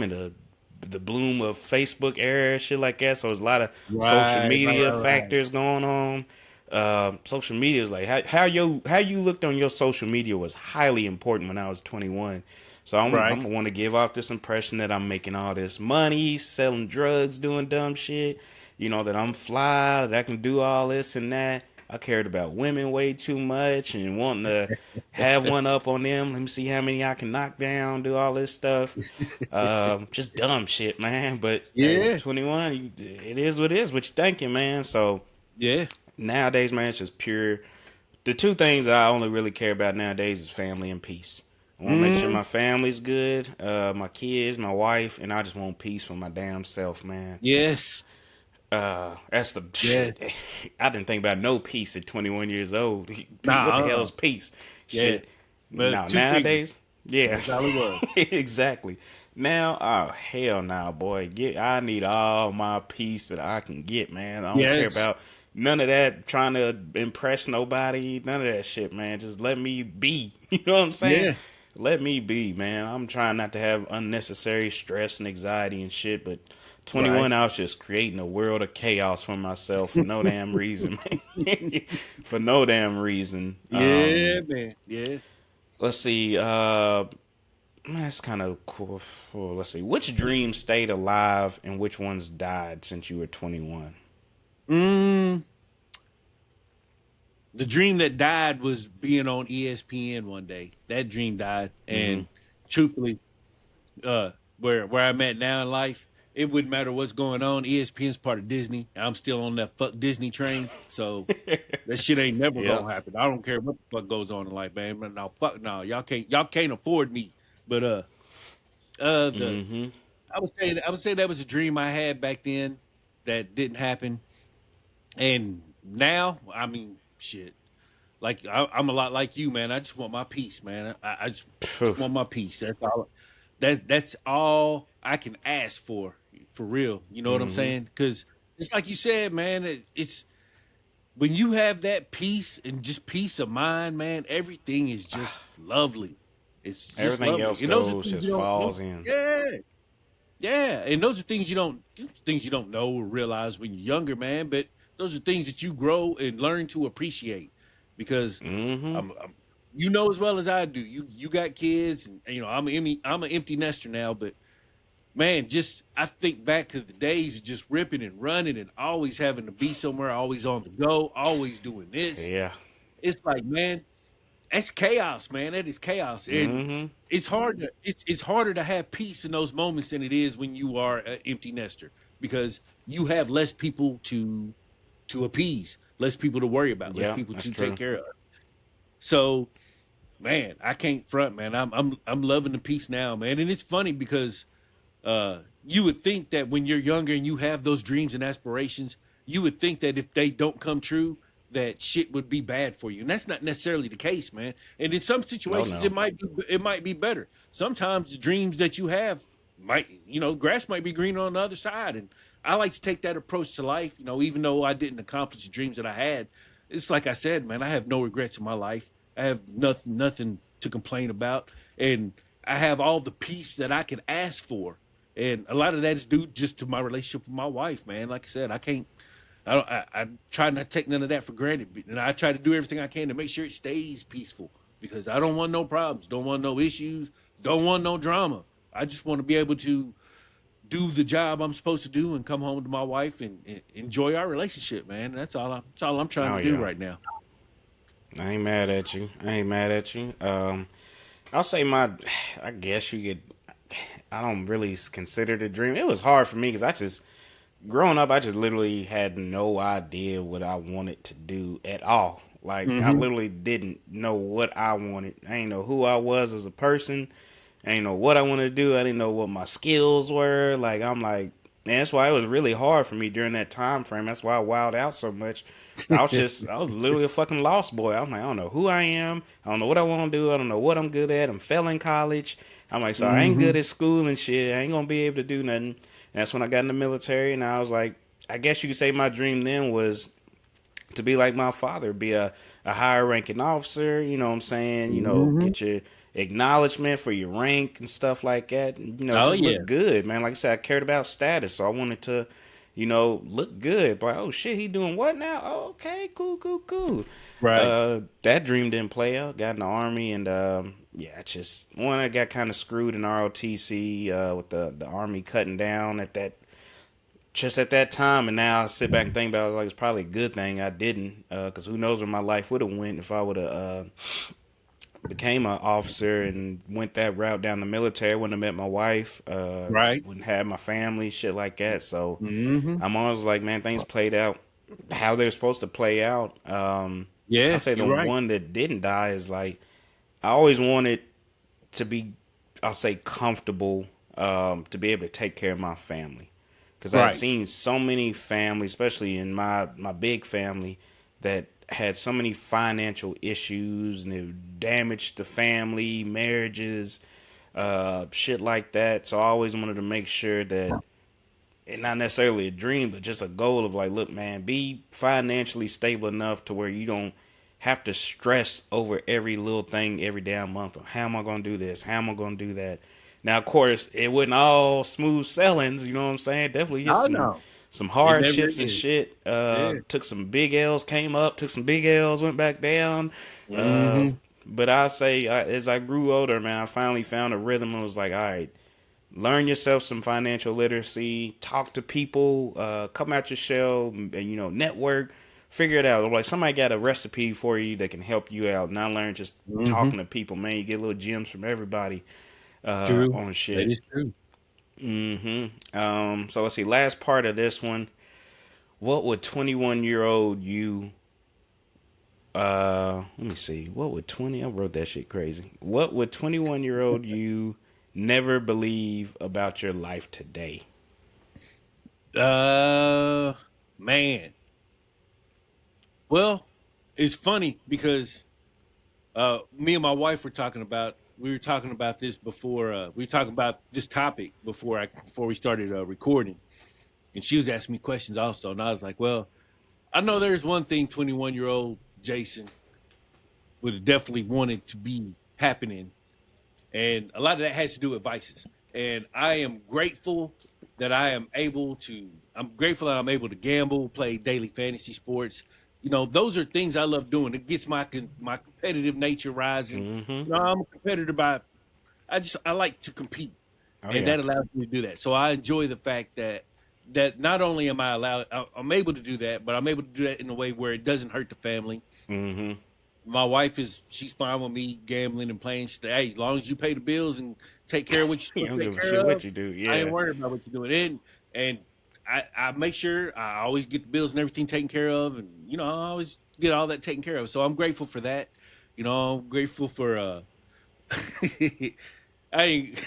in the bloom of Facebook era, shit like that. So there's a lot of social Right. Right. media Right. Right. factors going on. Social media is like how you looked on your social media was highly important when I was 21. So I'm Right. gonna want to give off this impression that I'm making all this money, selling drugs, doing dumb shit. That I'm fly, that I can do all this and that. I cared about women way too much and wanting to have one up on them. Let me see how many I can knock down, do all this stuff. Just dumb shit, man. But hey, Yeah. 21, it is what it is. What you thinking, man? So Yeah. nowadays, man, it's just pure. The two things I only really care about nowadays is family and peace. I want to make sure Mm. my family's good, my kids, my wife, and I just want peace for my damn self, man. Yes. That's the Yeah. shit. I didn't think about no peace at 21 years old. What the Nah. hell is peace? Yeah. Shit. But Now two fingers. nowadays, yeah, That's all it was. exactly. Now, oh hell, now, boy, I need all my peace that I can get, man. I don't care Yes. about none of that trying to impress nobody. None of that shit, man. Just let me be. You know what I'm saying? Yeah. Let me be, man. I'm trying not to have unnecessary stress and anxiety and shit, but Right. 21, I was just creating a world of chaos for myself for no damn reason, man. For no damn reason. Yeah, man. Yeah. Let's see. Man, that's kind of cool. Oh, let's see. Which dream stayed alive and which ones died since you were 21? Mm. The dream that died was being on ESPN one day. That dream died, Mm-hmm. and truthfully, uh, where I'm at now in life, it wouldn't matter what's going on. ESPN's part of Disney. I'm still on that fuck Disney train, so that shit ain't never Yeah. gonna happen. I don't care what the fuck goes on in life, man. But no, fuck no, y'all can't afford me. But the Mm-hmm. I would say that was a dream I had back then that didn't happen, and now I mean shit. Like I'm a lot like you, man. I just want my peace, man. I just want my peace. That's all I can ask for real. You know what I'm Mm-hmm. saying? Because it's like you said, man. It's when you have that peace and just peace of mind, man. Everything is just lovely. It's just Everything lovely, else and those are goes things just you don't. falls in. Yeah, yeah, and those are things you don't know or realize when you're younger, man. But those are things that you grow and learn to appreciate because Mm-hmm. you know as well as I do. You got kids, and I'm an empty nester now. But man, just I think back to the days of just ripping and running and always having to be somewhere, always on the go, always doing this. Yeah. it's like, man, that's chaos, man. That is chaos, and Mm-hmm. it's harder to have peace in those moments than it is when you are an empty nester because you have less people to appease, less people to worry about, less Yeah, people that's to take true. care of. So, man, I can't front, man. I'm loving the peace now, man. And it's funny because you would think that when you're younger and you have those dreams and aspirations, you would think that if they don't come true, that shit would be bad for you. And that's not necessarily the case, man. And in some No, situations no. it might be better. Sometimes the dreams that you have might, grass might be greener on the other side. And I like to take that approach to life, even though I didn't accomplish the dreams that I had. It's like I said, man, I have no regrets in my life. I have nothing to complain about. And I have all the peace that I can ask for, and a lot of that is due just to my relationship with my wife, man. Like I said, I can't. I don't. I try not to take none of that for granted, and I try to do everything I can to make sure it stays peaceful because I don't want no problems, don't want no issues, don't want no drama. I just want to be able to do the job I'm supposed to do and come home to my wife and enjoy our relationship, man. That's all I'm trying Oh to do yeah. right now. I ain't mad at you. I ain't mad at you. I'll say my. I guess you could. I don't really consider it a dream. It was hard for me because I just growing up, I just literally had no idea what I wanted to do at all. Like I Mm-hmm. literally didn't know what I wanted. I didn't know who I was as a person. I didn't know what I wanted to do. I didn't know what my skills were. Like I'm like, and that's why it was really hard for me during that time frame. That's why I wilded out so much. I was literally a fucking lost boy. I'm like, I don't know who I am. I don't know what I want to do. I don't know what I'm good at. I'm failing college. I'm like, so I ain't Mm-hmm. good at school and shit. I ain't gonna be able to do nothing. And that's when I got in the military, and I was like, I guess you could say my dream then was to be like my father, be a higher ranking officer, you know what I'm saying? Mm-hmm. Get your acknowledgement for your rank and stuff like that. And, Oh just yeah. look good, man. Like I said, I cared about status, so I wanted to, look good. But oh shit, he doing what now? Oh, okay, cool, cool, cool. Right. That dream didn't play out. Got in the army, and yeah, just one I got kind of screwed in ROTC with the army cutting down at that just at that time, and now I sit back and think about it, like it's probably a good thing I didn't, because who knows where my life would have went if I would have became an officer and went that route down the military. Wouldn't have met my wife, Right. wouldn't have my family, shit like that. So Mm-hmm. I'm always like, man, things played out how they're supposed to play out. I'll Yeah, say the you're right. one that didn't die is like I always wanted to be, I'll say, comfortable, to be able to take care of my family, because I had Right. seen so many families, especially in my big family, that had so many financial issues and it damaged the family, marriages, shit like that. So I always wanted to make sure that, and not necessarily a dream, but just a goal of like, look, man, be financially stable enough to where you don't have to stress over every little thing every damn month. How am I going to do this? How am I going to do that? Now, of course, it wasn't all smooth sailings. You know what I'm saying? Definitely hit Oh no, some it never hardships and is. shit. Yeah. Took some big L's, came up. Took some big L's, went back down. Uh, Hmm. but I say, as I grew older, man, I finally found a rhythm. And was like, all right, learn yourself some financial literacy, talk to people, come out your shell, and network, figure it out. Like somebody got a recipe for you that can help you out. Not learn just Hmm. talking to people, man. You get little gems from everybody True. on That shit. is true. So let's see. Last part of this one. What would 21-year-old you? Let me see. What would 20? I wrote that shit crazy. What would 21-year-old you never believe about your life today? Uh, man. Well, it's funny because me and my wife we were talking about this before we were talking about this topic before we started recording, and she was asking me questions also, and I was like, well, I know there's one thing 21-year-old Jason would have definitely wanted to be happening. And a lot of that has to do with vices. And I'm grateful that I'm able to gamble, play daily fantasy sports. Those are things I love doing. It gets my competitive nature rising. Mm-hmm. I'm a competitor I like to compete, Oh and yeah. that allows me to do that. So I enjoy the fact that not only am I allowed, I'm able to do that, but I'm able to do that in a way where it doesn't hurt the family. Mm-hmm. My wife she's fine with me gambling and playing. She said, hey, as long as you pay the bills and take care of what you're You supposed don't to take give a care shit of, what you do. I ain't Yeah. worried about what you're doing. And I make sure I always get the bills and everything taken care of, and I always get all that taken care of. So I'm grateful for that. I'm grateful for I ain't,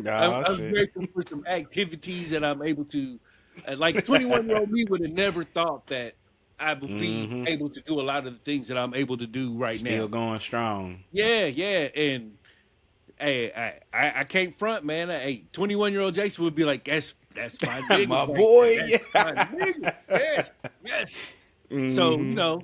Oh I'm shit. grateful for some activities that I'm able to, like 21-year-old me would have never thought that I would be Mm-hmm. able to do a lot of the things that I'm able to do right Still now. going strong. Yeah, yeah, and hey, I can't front, man. Hey, 21-year-old Jason would be like, that's my nigga My right there. boy. That's my nigga. Yes, yes. So Mm-hmm.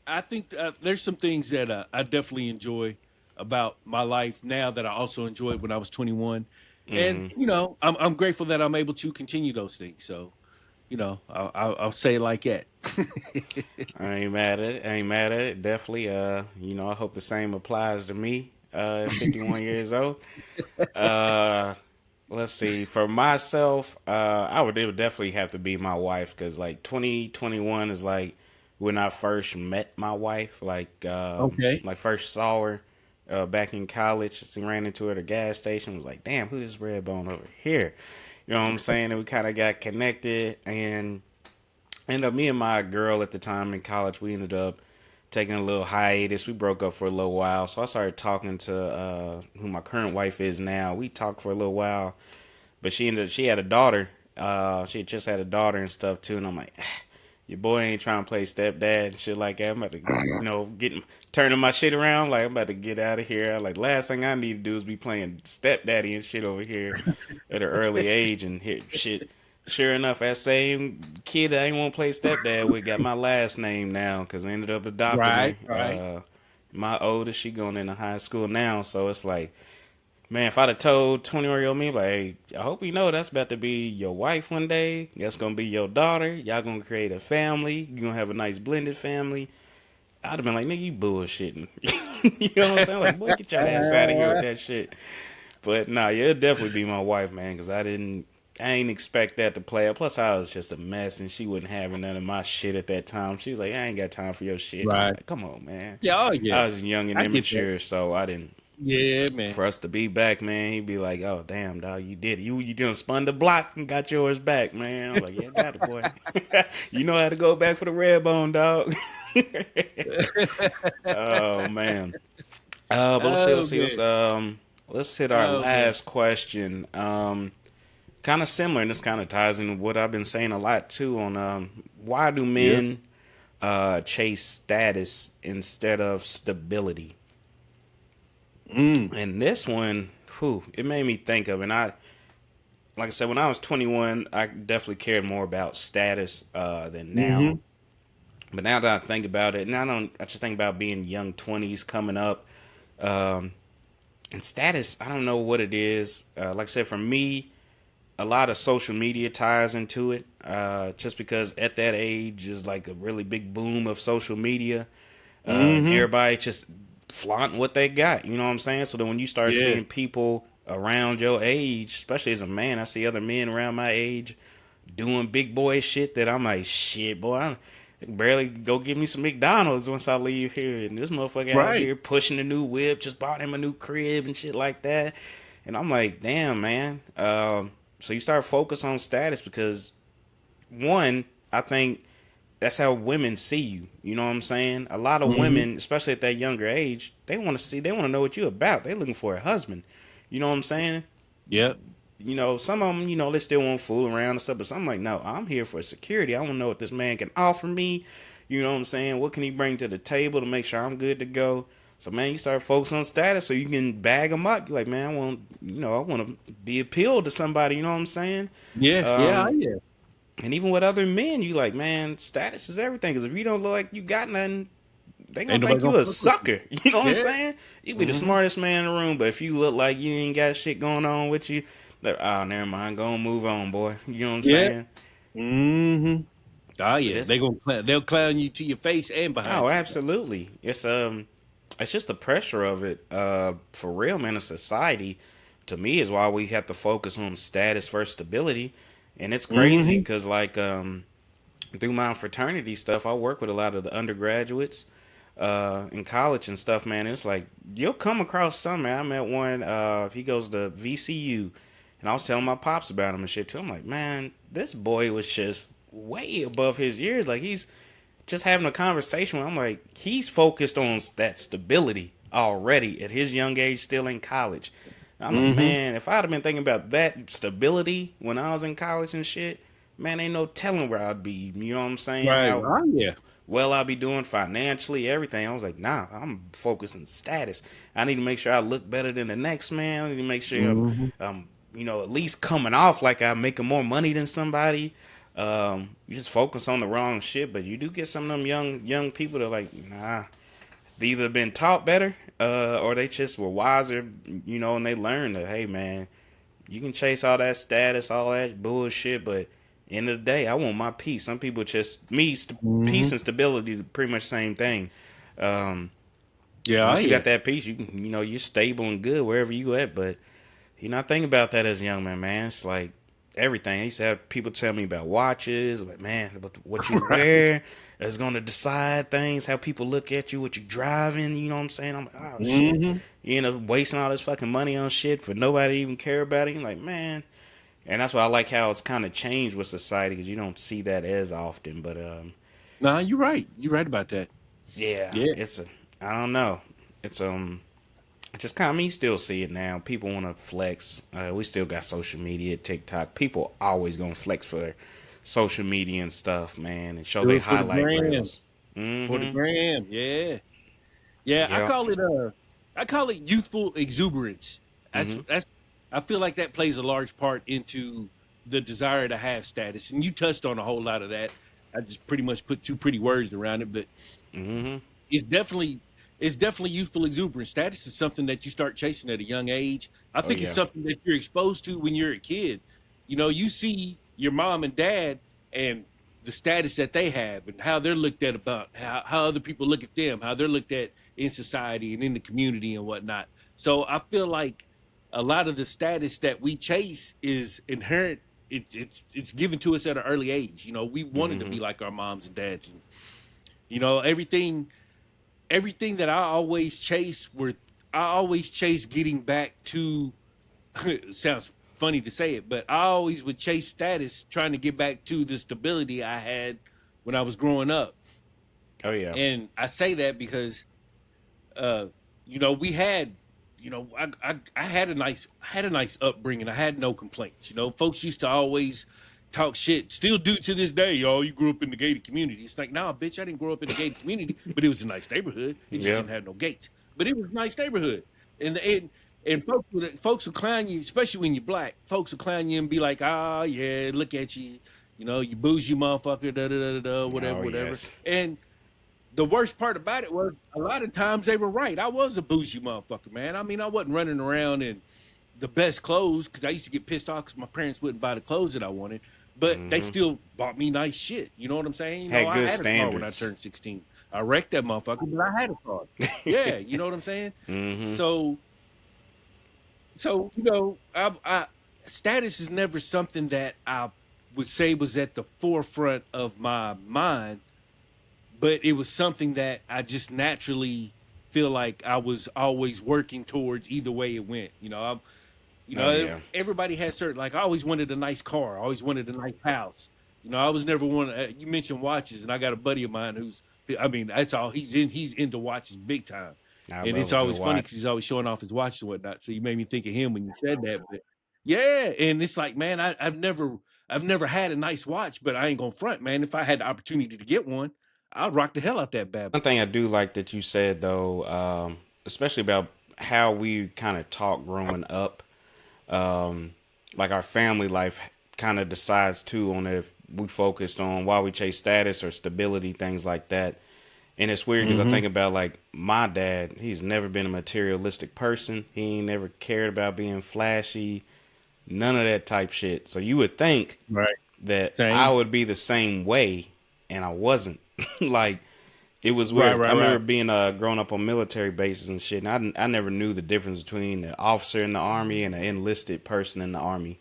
I think there's some things that I definitely enjoy about my life now that I also enjoyed when I was 21, and Mm-hmm. I'm grateful that I'm able to continue those things. So I'll say it like that. I ain't mad at it. I ain't mad at it. Definitely. I hope the same applies to me. 51 years old. Uh, let's see. For myself, it would definitely have to be my wife because like 2021 is like when I first met my wife. Okay. Like first saw her back in college. She ran into her at a gas station. Was like, damn, who this red bone over here? You know what I'm saying? And we kind of got connected and ended up me and my girl at the time in college. We ended up taking a little hiatus. We broke up for a little while, so I started talking to who my current wife is now. We talked for a little while, but she had a daughter. She had just had a daughter and stuff too, and I'm like, your boy ain't trying to play stepdad and shit like that. I'm about to, turning my shit around. Like I'm about to get out of here. Like last thing I need to do is be playing stepdaddy and shit over here at an early age and hit shit. Sure enough, that same kid I ain't want to play stepdad with got my last name now because I ended up adopting Right. her. Right. My oldest, she going into high school now, so it's like, man, if I'd have told 20-year-old me, like, hey, I hope you know that's about to be your wife one day. That's gonna be your daughter. Y'all gonna create a family. You gonna have a nice blended family. I'd have been like, nigga, you bullshitting. You know what I'm saying? Like, boy, get your ass out of here with that shit. But nah, yeah, it'd definitely be my wife, man, because I ain't expect that to play out. Plus, I was just a mess, and she wasn't having none of my shit at that time. She was like, I ain't got time for your shit. And I'm Right. like, come on, man. Yeah. Oh yeah. I was young and I get that. immature, so I didn't. Yeah, man. For us to be back, man, he'd be like, "Oh damn, dog, you did it. You done spun the block and got yours back, man." I'm like, "Yeah, got it, boy. You know how to go back for the red bone, dog." Oh man. But let's see, Oh let's see, man. let's hit our Oh man. last question. Kind of similar, and this kind of ties in what I've been saying a lot too. On why do Yep. men chase status instead of stability? Mm. And this one, whew, it made me think of, and like I said, when I was 21, I definitely cared more about status than now. Hmm. But now that I think about it, I just think about being young 20s coming up, um, and status. I don't know what it is. Like I said, for me, a lot of social media ties into it. Just because at that age is like a really big boom of social media, and Hmm. everybody just flaunting what they got. You know what I'm saying? So then when you start Yeah. seeing people around your age, especially as a man, I see other men around my age doing big boy shit that I'm like, shit, boy, I can barely go get me some McDonald's once I leave here. And this motherfucker out Right. here pushing a new whip, just bought him a new crib and shit like that. And I'm like, damn, man. So you start focus on status because one, I think that's how women see you. You know what I'm saying? A lot of Hmm. women, especially at that younger age, they want to know what you're about. They're looking for a husband. You know what I'm saying? Yep. Some of them, they still want to fool around and stuff, but some like, no, I'm here for security. I want to know what this man can offer me. You know what I'm saying? What can he bring to the table to make sure I'm good to go? So, man, you start focusing on status so you can bag them up. You're like, man, I want to be appealed to somebody. You know what I'm saying? Yeah. Yeah. Um, Yeah. and even with other men, you like, man, status is everything. Because if you don't look like you got nothing, they gonna Ain't nobody think gonna you a fuck with you. sucker. You know what I'm Yeah. saying? You be the Hmm. smartest man in the room, but if you look like you ain't got shit going on with you, like, oh, never mind, go and move on, boy. You know what I'm Yeah. saying? Hmm. Ah, But yeah. it's They'll clown you to your face and oh, behind you. absolutely. It's just the pressure of it. For real, man. In society, to me, is why we have to focus on status versus stability, and it's crazy Hmm. because through my fraternity stuff, I work with a lot of the undergraduates in college and stuff, man. It's like you'll come across some, man. I met one, he goes to VCU, and I was telling my pops about him and shit too. I'm like, man, this boy was just way above his years. Like, he's just having a conversation with him. I'm like, he's focused on that stability already at his young age, still in college. I'm like, Mm-hmm. man, if I'd have been thinking about that stability when I was in college and shit, man, ain't no telling where I'd be. You know what I'm saying? Right. How Oh yeah. well I'll be doing financially, everything. I was like, nah, I'm focusing status. I need to make sure I look better than the next man. I need to make sure Mm-hmm. at least coming off like I'm making more money than somebody. You just focus on the wrong shit, but you do get some of them young people that are like, nah, they either been taught better, or they just were wiser, and they learned that, hey man, you can chase all that status, all that bullshit, but end of the day, I want my peace. Some people just Mm-hmm. peace and stability, pretty much the same thing. Um, Yeah. Oh Once you yeah. got that peace, you can, you're stable and good wherever you at. But I think about that as a young man, man. It's like everything. I used to have people tell me about watches, like, man, what you Right. wear is going to decide things, how people look at you, what you driving. You know what I'm saying? I'm like, oh shit, Mm-hmm. you end up wasting all this fucking money on shit for nobody to even care about it. You're like, man. And that's why I like how it's kind of changed with society because you don't see that as often. But No, you're right. You're right about that. yeah, Yeah. I don't know, it's just kind of me still see it now. People want to flex. We still got social media, TikTok. People always gonna flex for their social media and stuff, man, and show Do their it for the highlight gram. reels. For the Mm-hmm. gram. Yeah. Yeah. Yep. I call it youthful exuberance. Mm-hmm. That's I feel like that plays a large part into the desire to have status. And you touched on a whole lot of that. I just pretty much put two pretty words around it, but Mm-hmm. it's definitely it's definitely youthful exuberance. Status is something that you start chasing at a young age. I Oh think it's yeah. something that you're exposed to when you're a kid. You know, you see your mom and dad and the status that they have and how they're looked at, about how other people look at them, how they're looked at in society and in the community and whatnot. So I feel like a lot of the status that we chase is inherent. It's given to us at an early age. You know, we wanted to Mm-hmm. be like our moms and dads, and you know everything that I always chase getting back to. It sounds funny to say it, but I always would chase status, trying to get back to the stability I had when I was growing up. Oh yeah. And I say that because, uh, we had, I had a nice upbringing. I had no complaints. You know, folks used to always talk shit, still do to this day. Yo, you grew up in the gated community. It's like, nah, bitch, I didn't grow up in the gated community, but it was a nice neighborhood. It just Yep. didn't have no gates, but it was a nice neighborhood. And folks will clown you, especially when you're black. Folks will clown you and be like, "Ah, yeah, look at you, you bougie motherfucker, da da da da, da, whatever, Oh whatever." yes. And the worst part about it was a lot of times they were right. I was a bougie motherfucker, man. I mean, I wasn't running around in the best clothes because I used to get pissed off because my parents wouldn't buy the clothes that I wanted, but they Mm-hmm. still bought me nice shit. You know what I'm saying? You know, Had I good had a car when I standards. turned 16. I wrecked that motherfucker, but I had a car. Yeah, you know what I'm saying? Mm-hmm. So, I status is never something that I would say was at the forefront of my mind, but it was something that I just naturally feel like I was always working towards either way it went. Oh yeah. Everybody has certain, like, I always wanted a nice car, I always wanted a nice house. I was never one. You mentioned watches, and I got a buddy of mine who's, I mean, that's all he's into watches big time, I and love it's a good always funny watch. because he's always showing off his watches and whatnot. So you made me think of him when you said that, but yeah, and it's like, man, I've never had a nice watch, but I ain't gonna front, man. If I had the opportunity to get one, I'd rock the hell out that bad One boy. thing I do like that you said though, especially about how we kind of talk growing up, um, like our family life kind of decides too on if we focused on why we chase status or stability, things like that. And it's weird because I Mm-hmm. think about like my dad. He's never been a materialistic person. He ain't never cared about being flashy, none of that type shit. So you would think Right. that I Same. would be the same way, and I wasn't. Like it was Right. weird. I Right. remember Right. being growing up on military bases and shit. And I never knew the difference between the officer in the army and an enlisted person in the army.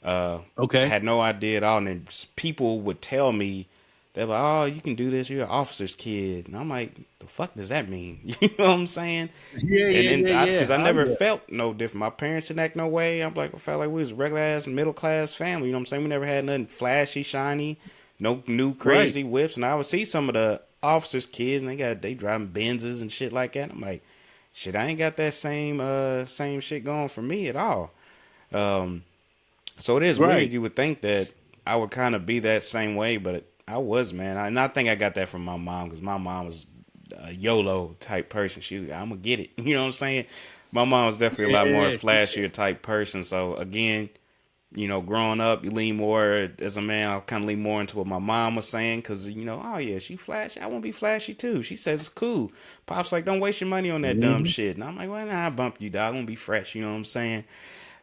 I Okay. had no idea at all. And then people would tell me, They're like, oh, you can do this. You're an officer's kid. And I'm like, the fuck does that mean? You know what I'm saying? Yeah, yeah, And yeah, I, because yeah. I Oh never yeah. felt no different. My parents didn't act no way. I'm like, I felt like we was a regular ass middle class family. You know what I'm saying? We never had nothing flashy, shiny, no new Right. crazy whips. And I would see some of the officers' kids, and they driving Benzes and shit like that. I'm like, shit, I ain't got that same shit going for me at all. Um, so it is weird. Right. You would think that I would kind of be that same way, but I was, man. And I think I got that from my mom because my mom was a YOLO type person. I'm gonna get it. You know what I'm saying? My mom was definitely a lot more Yeah. flashier type person. So again, growing up, you lean more as a man. I kind of lean more into what my mom was saying because oh yeah, she flashy. I want to be flashy too. She says it's cool. Pop's like, don't waste your money on that dumb Hmm. shit. And I'm like, well, nah, I bump you, dog. I want to be fresh. You know what I'm saying?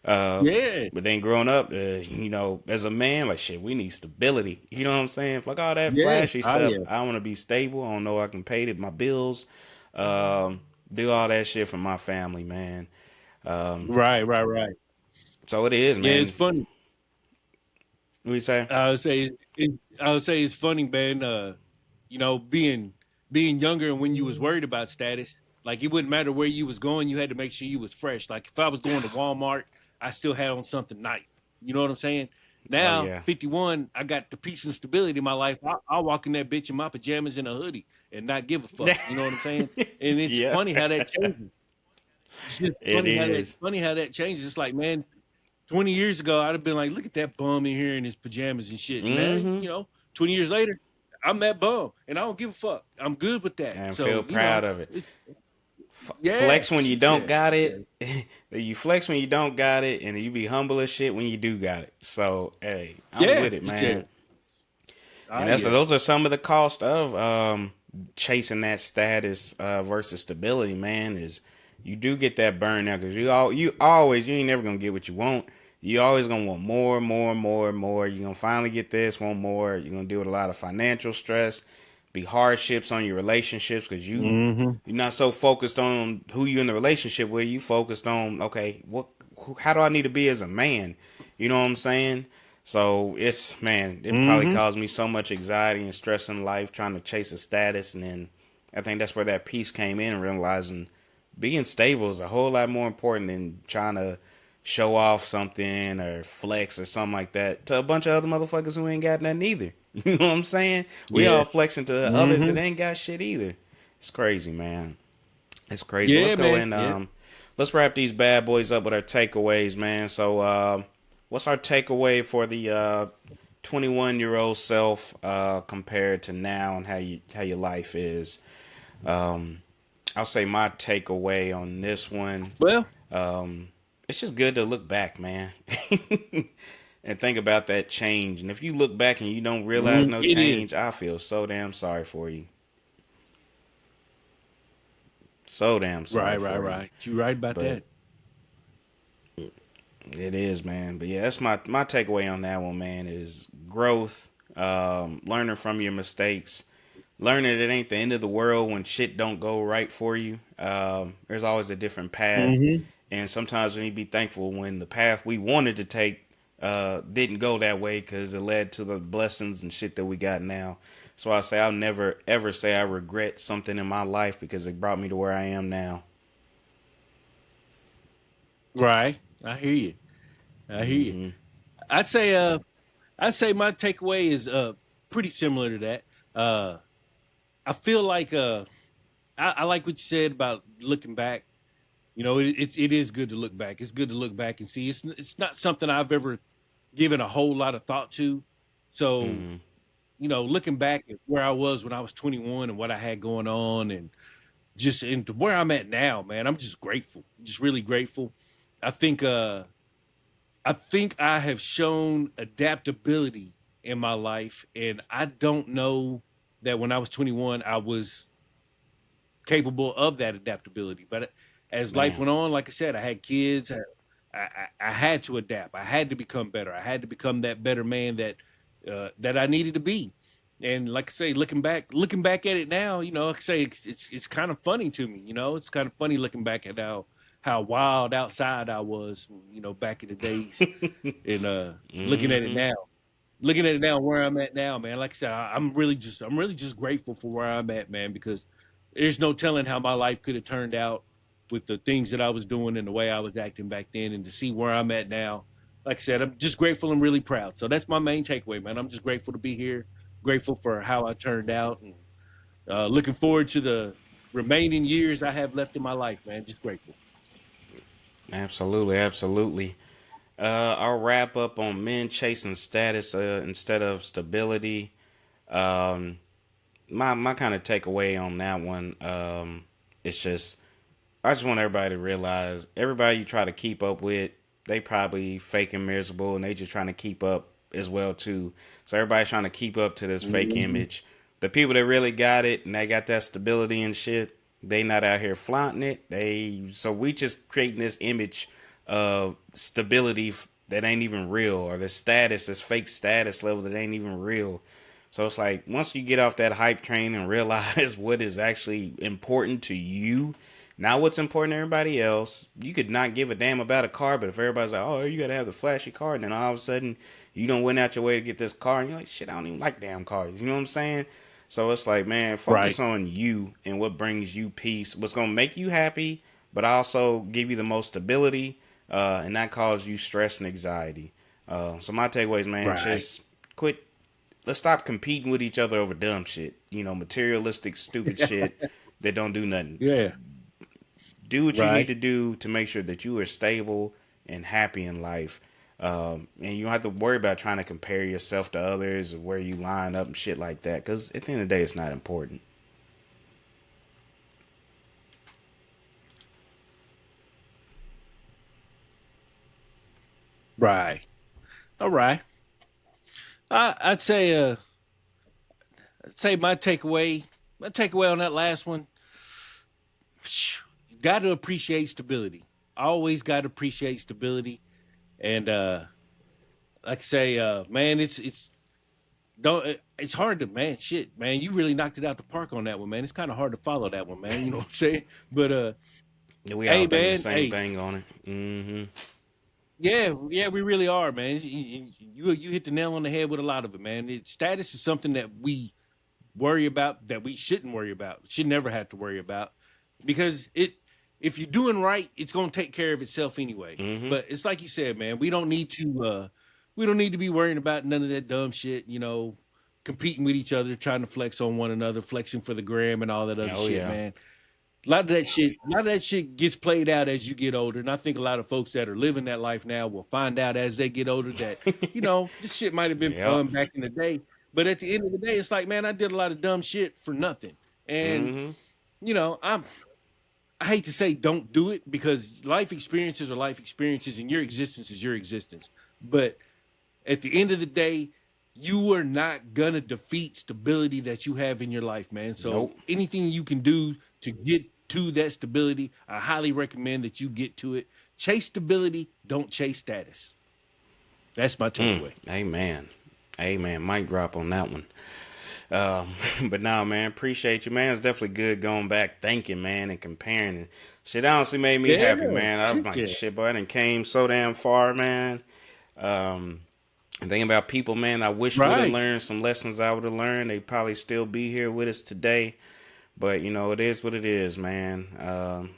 Uh, Yeah. but then growing up, as a man, like shit, we need stability. You know what I'm saying? Fuck all that Yeah. flashy Oh stuff. yeah. I want to be stable. I don't know I can pay my bills. Um, do all that shit for my family, man. Um, Right. Right. Right. so it is, Yeah. It's man. funny. What you say? I would say it's funny, man. Being younger and when you was worried about status, like it wouldn't matter where you was going, you had to make sure you was fresh. Like if I was going to Walmart, I still had on something nice. You know what I'm saying? Oh Now, yeah. 51, I got the peace and stability in my life. I'll walk in that bitch in my pajamas and a hoodie and not give a fuck. You know what I'm saying? And it's Yeah, funny how that changes. It's just it is. funny how that changes. It's like, man, 20 years ago, I'd have been like, look at that bum in here in his pajamas and shit. Now, Mm-hmm. 20 years later, I'm that bum and I don't give a fuck. I'm good with that. And feel So, proud of it. it's, yeah, Flex when you don't shit. got Yeah. it. You flex when you don't got it, and you be humble as shit when you do got it. So hey, I'm Yeah. with it, Yeah. man. Ah, And yeah. those are some of the cost of chasing that status versus stability, man. Is you do get that burnout because you ain't never gonna get what you want. You always gonna want more, more, more, more. You're gonna finally get this, want more. You're gonna deal with a lot of financial stress, be hardships on your relationships because Hmm. you're not so focused on who you in the relationship with. You focused on okay, how do I need to be as a man? You know what I'm saying? So it's man, it probably Hmm. caused me so much anxiety and stress in life trying to chase a status, and then I think that's where that peace came in, realizing being stable is a whole lot more important than trying to show off something or flex or something like that to a bunch of other motherfuckers who ain't got nothing either. You know what I'm saying? We Yeah. all flexing to others that Hmm. ain't got shit either. It's crazy, man. It's crazy. Well, let's Yeah, go man. and Yeah. let's wrap these bad boys up with our takeaways, man. So, what's our takeaway for the 21-year-old self compared to now and how your life is? Um, I'll say my takeaway on this one. Well, Um, it's just good to look back, man, and think about that change. And if you look back and you don't realize no it is. change, I feel so damn sorry for you. So damn Right, sorry right, for you. right. You right about But that. it is, man. But yeah, that's my takeaway on that one, man. Is growth, learning from your mistakes, learning it ain't the end of the world when shit don't go right for you. There's always a different path, Hmm. and sometimes we need to be thankful when the path we wanted to take didn't go that way because it led to the blessings and shit that we got now. So I say I'll never ever say I regret something in my life because it brought me to where I am now. Right. I hear you. I hear you. Hmm. I'd say I'd say my takeaway is pretty similar to that. Uh I feel like I like what you said about looking back. It is good to look back. It's good to look back and see. It's not something I've ever given a whole lot of thought to. So, Hmm. looking back at where I was when I was 21 and what I had going on and just into where I'm at now, man, I'm just grateful. Just really grateful. I think I think I have shown adaptability in my life and I don't know that when I was 21 I was capable of that adaptability. But as life Man. went on, like I said, I had kids. I had to adapt. I had to become better. I had to become that better man that I needed to be. And like I say, looking back at it now, like I say, it's kind of funny to me. It's kind of funny looking back at how wild outside I was, back in the days, and looking at it Hmm. now. looking at it now, where I'm at now, man. Like I said, I'm really just grateful for where I'm at, man, because there's no telling how my life could have turned out with the things that I was doing and the way I was acting back then, and to see where I'm at now. Like I said, I'm just grateful and really proud. So that's my main takeaway, man. I'm just grateful to be here, grateful for how I turned out, and looking forward to the remaining years I have left in my life, man. Just grateful. Absolutely, absolutely. I'll wrap up on men chasing status instead of stability. Um, my kind of takeaway on that one, it's just I just want everybody to realize everybody you try to keep up with, they probably fake and miserable, and they just trying to keep up as well too. So everybody's trying to keep up to this fake Mhm. image. The people that really got it and they got that stability and shit, they not out here flaunting it. We just creating this image of stability that ain't even real, or the status, this fake status level that ain't even real. So it's like once you get off that hype train and realize what is actually important to you, not what's important to everybody else. You could not give a damn about a car, but if everybody's like, "Oh, you gotta have the flashy car," and then all of a sudden you don't went out your way to get this car, and you're like, "Shit, I don't even like damn cars." You know what I'm saying? So it's like, man, Right, focus on you and what brings you peace, what's gonna make you happy, but also give you the most stability, and not cause you stress and anxiety. So my takeaways, man, right. just quit. Let's stop competing with each other over dumb shit. Materialistic, stupid shit that don't do nothing. Yeah, Do what you need right, to do to make sure that you are stable and happy in life. And you don't have to worry about trying to compare yourself to others or where you line up and shit like that. Because at the end of the day, it's not important. right. All right. I'd say my takeaway on that last one, you got to appreciate stability. Always got to appreciate stability. And like I say, man, it's don't it's hard to man, shit, man. You really knocked it out the park on that one, man. It's kind of hard to follow that one, man. You know what I'm saying? But We all hey, thinking the man, same hey, thing on it. Mm-hmm. yeah, yeah, we really are, man. You hit the nail on the head with a lot of it, man. Status is something that we worry about, that we shouldn't worry about, should never have to worry about, because if you're doing right, it's going to take care of itself anyway. Mm-hmm. But it's like you said, man, we don't need to be worrying about none of that dumb shit, competing with each other, trying to flex on one another, flexing for the gram and all that other Oh shit, yeah. man. A lot of that shit gets played out as you get older. And I think a lot of folks that are living that life now will find out as they get older that, this shit might have been Yep. fun back in the day. But at the end of the day, it's like, man, I did a lot of dumb shit for nothing. And, Mm-hmm. you know, I'm I hate to say don't do it, because life experiences are life experiences and your existence is your existence. But at the end of the day, you are not gonna defeat stability that you have in your life, man. So Nope. anything you can do to get to that stability, I highly recommend that you get to it. Chase stability, don't chase status. That's my takeaway. Amen. Amen. Mic drop on that one. Um, but now, man, appreciate you, man. It's definitely good going back, thinking, man, and comparing. And shit honestly made me Yeah, happy, man. I'm shit, like, yeah. shit, boy, I done came so damn far, man. And thinking about people, man, I wish would have Right. learned some lessons I would have learned. They probably still be here with us today. But, it is what it is, man.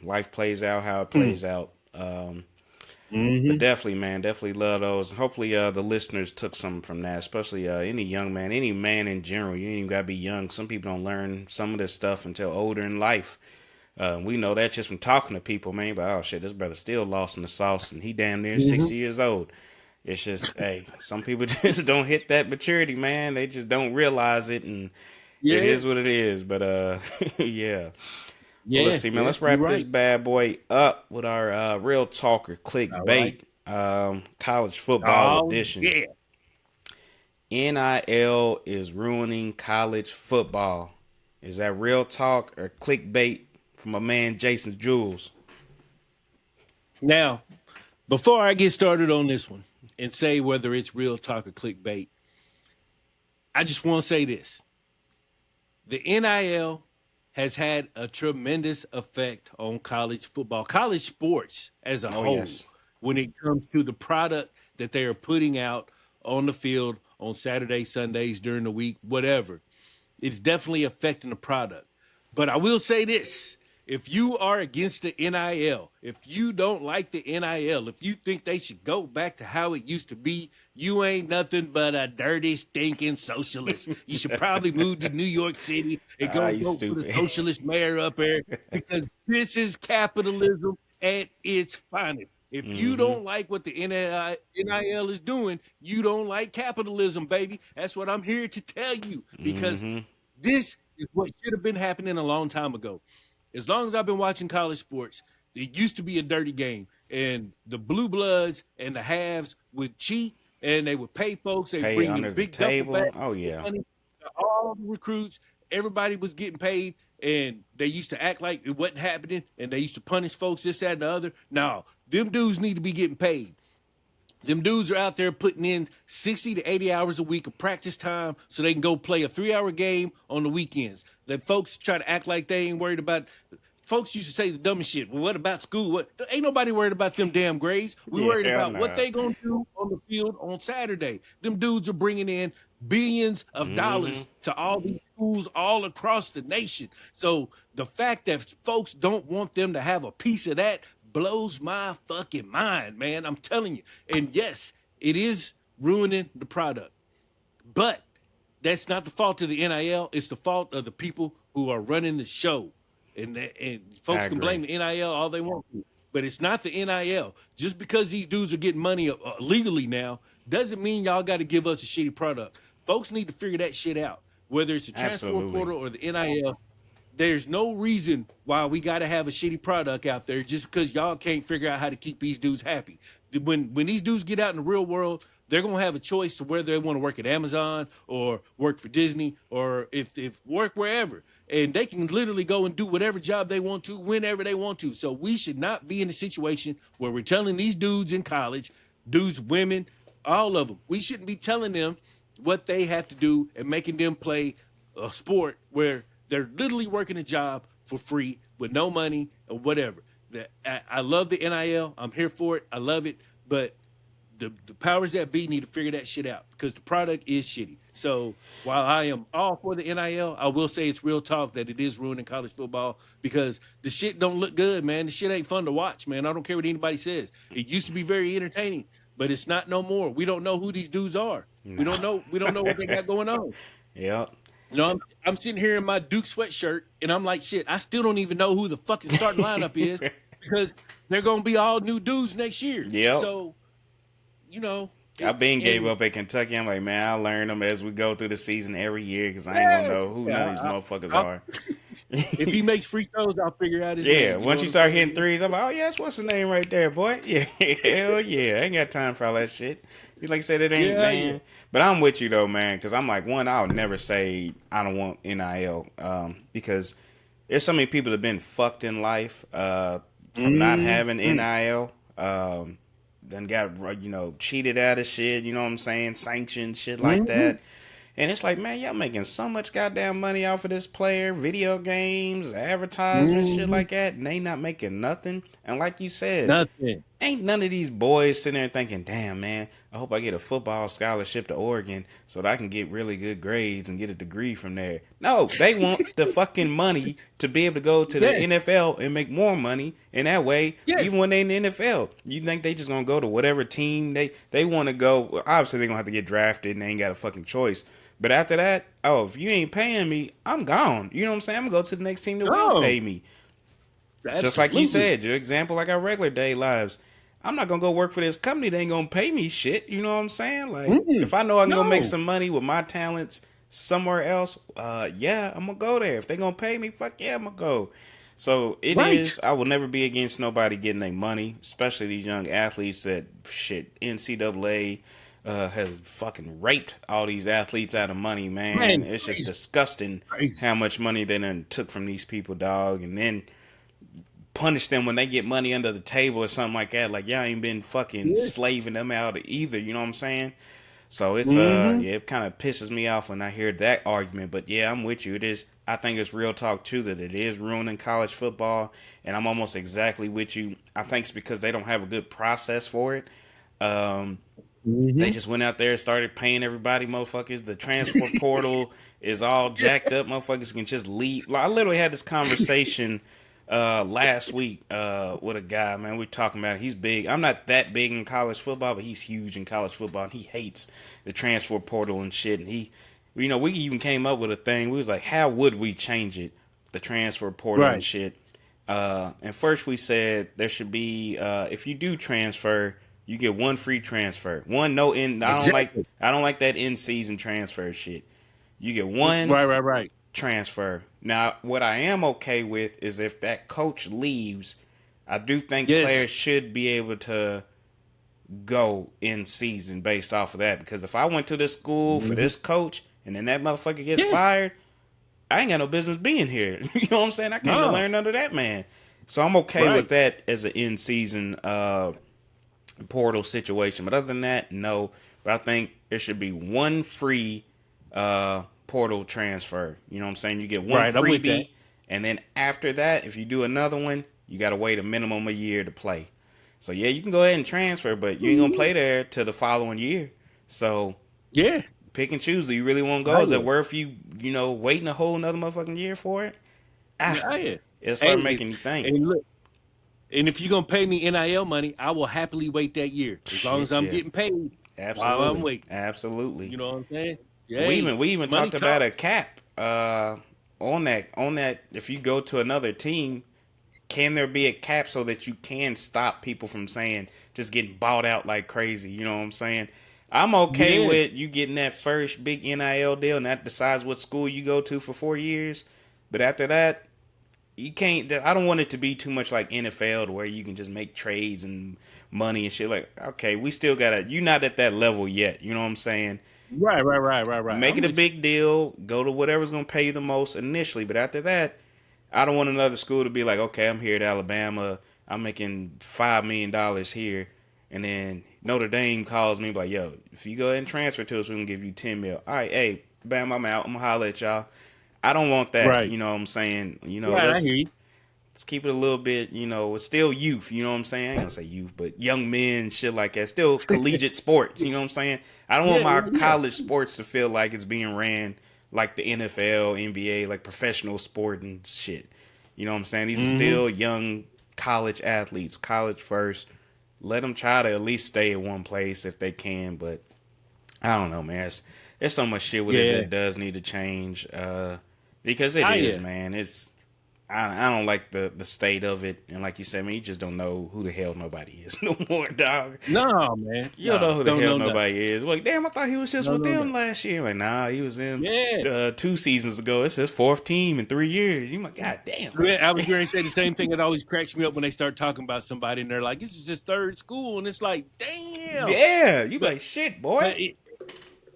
Life plays out how it Mm. plays out. But Hmm. definitely, man, definitely love those. Hopefully, the listeners took something from that, especially any young man, any man in general. You ain't even gotta be young. Some people don't learn some of this stuff until older in life. We know that just from talking to people, man. But oh shit, this brother still lost in the sauce, and he damn near Hmm. 60 years old. It's just, hey, some people just don't hit that maturity, man. They just don't realize it, and it Yeah, is what it is. But yeah. Well, let's yeah, see, man. yeah. Let's You're wrap this right. bad boy up with our real talker All right. clickbait, college football Oh edition. yeah. NIL is ruining college football. Is that real talk or clickbait from my man Jason Jules? Now, before I get started on this one and say whether it's real talk or clickbait, I just want to say this. The NIL has had a tremendous effect on college football, college sports as a Oh whole, yes. when it comes to the product that they are putting out on the field on Saturdays, Sundays, during the week, whatever. It's definitely affecting the product. But I will say this. If you are against the NIL, if you don't like the NIL, if you think they should go back to how it used to be, you ain't nothing but a dirty, stinking socialist. You should probably move to New York City and Ah, go you vote for the stupid. socialist mayor up there because this is capitalism at its finest. If you Mm-hmm. don't like what the NIL is doing, you don't like capitalism, baby. That's what I'm here to tell you because Mm-hmm. this is what should have been happening a long time ago. As long as I've been watching college sports, it used to be a dirty game, and the blue bloods and the halves would cheat, and they would pay folks. They Pay bring them under the big duffel table. bags Oh of yeah. money to all the recruits. Everybody was getting paid, and they used to act like it wasn't happening, and they used to punish folks this, that, and the other. No, them dudes need to be getting paid. Them dudes are out there putting in 60 to 80 hours a week of practice time so they can go play a 3-hour game on the weekends. That folks try to act like they ain't worried about. Folks used to say the dumbest shit. Well, what about school? What ain't nobody worried about them damn grades. We Yeah, worried hell about what no. they gonna do on the field on Saturday. Them dudes are bringing in billions of Mm-hmm. dollars to all these schools all across the nation. So the fact that folks don't want them to have a piece of that blows my fucking mind, man. I'm telling you. And yes, it is ruining the product. But that's not the fault of the NIL. It's the fault of the people who are running the show. And I folks can blame agree. the NIL all they want to, but it's not the NIL. Just because these dudes are getting money legally now doesn't mean y'all got to give us a shitty product. Folks need to figure that shit out. Whether it's the transfer Absolutely. portal or the NIL, there's no reason why we got to have a shitty product out there just because y'all can't figure out how to keep these dudes happy. When these dudes get out in the real world, they're gonna have a choice to whether they want to work at Amazon or work for Disney or if work wherever, and they can literally go and do whatever job they want to whenever they want to. So we should not be in a situation where we're telling these dudes in college, dudes, women, all of them, we shouldn't be telling them what they have to do and making them play a sport where they're literally working a job for free with no money or whatever. I love the NIL. I'm here for it. I love it. But the powers that be need to figure that shit out because the product is shitty. So while I am all for the NIL, I will say it's real talk that it is ruining college football because the shit don't look good, man. The shit ain't fun to watch, man. I don't care what anybody says. It used to be very entertaining, but it's not no more. We don't know who these dudes are. We No. don't know. We don't know what they got going on. Yep. You know, I'm sitting here in my Duke sweatshirt, and I'm like, shit, I still don't even know who the fucking starting lineup is because they're gonna be all new dudes next year. Yep. So, you know, I been gave and up at Kentucky. I'm like, man, I learn them as we go through the season every year because I ain't gonna yeah, know who none of these yeah, motherfuckers I, are. if he makes free throws, I'll figure out his Yeah, name. You know once what you I'm start hitting saying? threes, I'm like, oh yes, what's his name right there, boy? Yeah, hell yeah, I ain't got time for all that shit. You like I said, it ain't, Yeah, yeah. man. But I'm with you though, man, because I'm like, one, I'll never say I don't want NIL, because there's so many people that have been fucked in life, from not having Mm-hmm. NIL, then got cheated out of shit. You know what I'm saying? Sanctioned shit like Mm-hmm. that. And it's like, man, y'all making so much goddamn money off of this player, video games, advertisements, shit Mm-hmm. like that, and they not making nothing. And like you said, Nothing. ain't none of these boys sitting there thinking, damn, man, I hope I get a football scholarship to Oregon so that I can get really good grades and get a degree from there. No, they want the fucking money to be able to go to the Yes. NFL and make more money. And that way, Yes. even when they in the NFL, you think they just going to go to whatever team they want to go. Obviously, they're going to have to get drafted and they ain't got a fucking choice. But after that, oh, if you ain't paying me, I'm gone. You know what I'm saying? I'm going to go to the next team that will No. pay me. Just like you Absolutely. said, your example, like our regular day lives. I'm not gonna go work for this company. They ain't gonna pay me shit. You know what I'm saying? Like, Mm-mm. if I know I can go make No. some money with my talents somewhere else, yeah, I'm gonna go there. If they gonna pay me, fuck yeah, I'm gonna go. So it Right. is. I will never be against nobody getting their money, especially these young athletes that shit. NCAA has fucking raped all these athletes out of money, man. Man, It's just crazy. disgusting Crazy. how much money they done took from these people, dog, and then punish them when they get money under the table or something like that. Like y'all ain't been fucking Yeah. slaving them out either. You know what I'm saying? So it's Mm-hmm. yeah, it kind of pisses me off when I hear that argument. But yeah, I'm with you. It is. I think it's real talk too that it is ruining college football, and I'm almost exactly with you. I think it's because they don't have a good process for it. Um, They Mm-hmm. just went out there and started paying everybody, motherfuckers. The transfer portal is all jacked up. Motherfuckers can just leave. Like, I literally had this conversation last week with a guy, man. We talking about it. He's big. I'm not that big in college football, but he's huge in college football. And he hates the transfer portal and shit. And he, you know, we even came up with a thing. We was like, how would we change it? The transfer portal and Right. shit. And first we said there should be if you do transfer, you get one free transfer. One no in. Exactly. I don't like that in season transfer shit. You get one Right. Right. Right. transfer. Now, what I am okay with is if that coach leaves, I do think Yes. players should be able to go in season based off of that. Because if I went to this school for Mm-hmm. this coach and then that motherfucker gets Yeah. fired, I ain't got no business being here. You know what I'm saying? I came to No. learn under that man. So I'm okay with Right. that as an in season portal situation. But other than that, no. But I think there should be one free portal transfer. You know what I'm saying? You get one Right. I'm with that. freebie, and then after that, if you do another one, you got to wait a minimum a year to play. So yeah, you can go ahead and transfer, but you ain't gonna play there till the following year. So Yeah. pick and choose. Do you really want to go? Oh Is it yeah. worth you know, waiting a whole another motherfucking year for it? Ah, Oh yeah. it'll start Hey, making you think. and look, and if you're gonna pay me NIL money, I will happily wait that year as long as Shit, I'm yeah, getting paid while I'm absolutely, waiting. absolutely. You know what I'm saying? Yeah. We Hey, even we even money talked about a talks. cap on that. If you go to another team, can there be a cap so that you can stop people from saying just getting bought out like crazy? You know what I'm saying? I'm okay Yeah. with you getting that first big NIL deal, and that decides what school you go to for 4 years. But after that, you can't. I don't want it to be too much like NFL, to where you can just make trades and money and shit. Like, okay, we still gotta. You're not at that level yet. You know what I'm saying? Right. Right. Right. Right. Right. Make I'm it a with you. big deal. Go to whatever's gonna pay you the most initially. But after that, I don't want another school to be like, okay, I'm here at Alabama. I'm making $5 million here, and then Notre Dame calls me like, yo, if you go ahead and transfer to us, we're gonna give you 10 mil. All right, hey, bam, I'm out. I'm gonna holler at y'all. I don't want that. Right. You know what I'm saying? You know, Right. I hear you. let's keep it a little bit, you know, it's still youth, you know what I'm saying? I ain't gonna say youth, but young men, shit like that. Still collegiate sports, you know what I'm saying? I don't want Yeah. my Yeah. Yeah. college sports to feel like it's being ran like the NFL, NBA, like professional sport and shit. You know what I'm saying? These are Mm-hmm. still young college athletes, college first. Let them try to at least stay in one place if they can, but I don't know, man. There's so much shit with it Yeah. that does need to change. Because it Oh is, yeah. man. I don't like the state of it, and like you said, man, you just don't know who the hell nobody is no more, dog. No, man. You don't know No. who the Don't hell know nothing. nobody is. Like, damn, I thought he was just No. with No. them No. last year. Like, nah, he was in Yeah. 2 seasons ago. It's his fourth team in 3 years. You like, god damn. Yeah, I was going to say the same thing. It always cracks me up when they start talking about somebody and they're like, "This is his third school," and it's like, "Damn!" Yeah, you But like shit, boy. but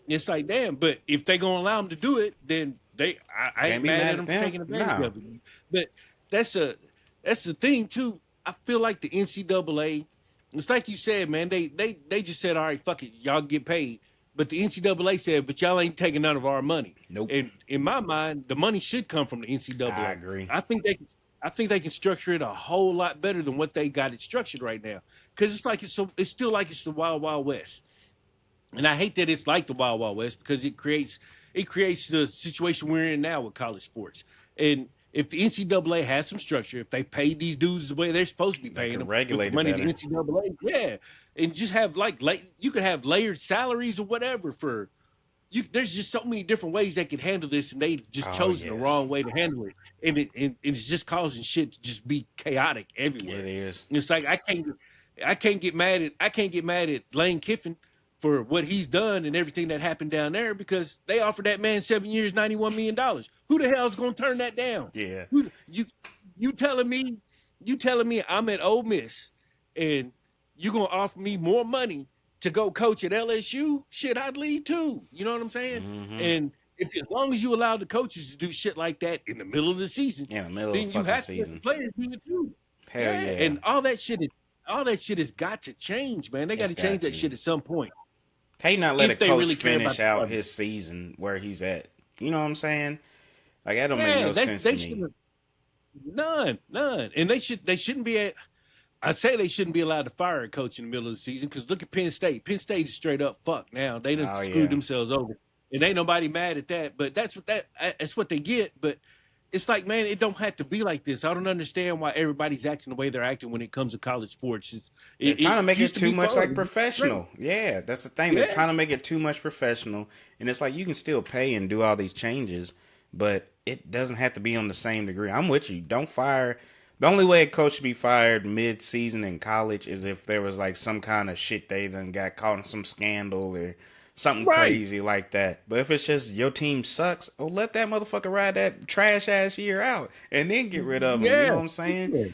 it's like, "Damn!" But if they gonna allow them to do it, then I ain't Can't be mad mad at at them for them. taking advantage Nah, of it. But that's a that's the thing too. I feel like the NCAA. It's like you said, man. They just said, "All right, fuck it, y'all get paid." But the NCAA said, "But y'all ain't taking none of our money." nope. And in my mind, the money should come from the I NCAA. agree. I think they I think they can structure it a whole lot better than what they got it structured right now. Because it's like it's still like it's the Wild Wild West. And I hate that it's like the Wild Wild West because it creates the situation we're in now with college sports. And if the NCAA had some structure, if they paid these dudes the way they're supposed to be They paying could them with the regulate it money the better. NCAA, yeah, and just have you could have layered salaries or whatever for you. There's just so many different ways they could handle this, and they just Oh chosen the yes, wrong way to handle it, and it's just causing shit to just be chaotic it everywhere. is. And it's like I can't get mad at Lane Kiffin for what he's done and everything that happened down there because they offered that man 7 years, $91 million. Who the hell's gonna turn that down? Yeah, Who you telling me I'm at Ole Miss and you gonna offer me more money to go coach at LSU? Shit, I'd leave too. You know what I'm saying? mm-hmm. And if as long as you allow the coaches to do shit like that in the middle of the season, In the middle of then the you fucking have to let the season. players do it too. Hell Yeah, yeah, and all that shit has got to change, man. They got it's to got change that to. shit at some point How you not let a if they coach really care about finish the out product. his season where he's at? You know what I'm saying? Like that don't make Yeah, no they sense to they should me. have none, and they shouldn't be at. I say they shouldn't be allowed to fire a coach in the middle of the season because look at Penn State. Penn State is straight up fucked now. They done Oh screwed yeah. themselves over, and ain't nobody mad at that. But that's what they get. But it's like, man, it don't have to be like this. I don't understand why everybody's acting the way they're acting when it comes to college sports. They're trying to It make it used to too be much fun. like professional. Yeah, that's the thing. They're Yeah, trying to make it too much professional. And it's like you can still pay and do all these changes, but it doesn't have to be on the same degree. I'm with you. Don't fire. The only way a coach should be fired mid-season in college is if there was like some kind of shit they done got caught in some scandal or something right. crazy like that. But if it's just your team sucks, oh, let that motherfucker ride that trash ass year out and then get rid of him. You know Yeah, what I'm saying? yeah,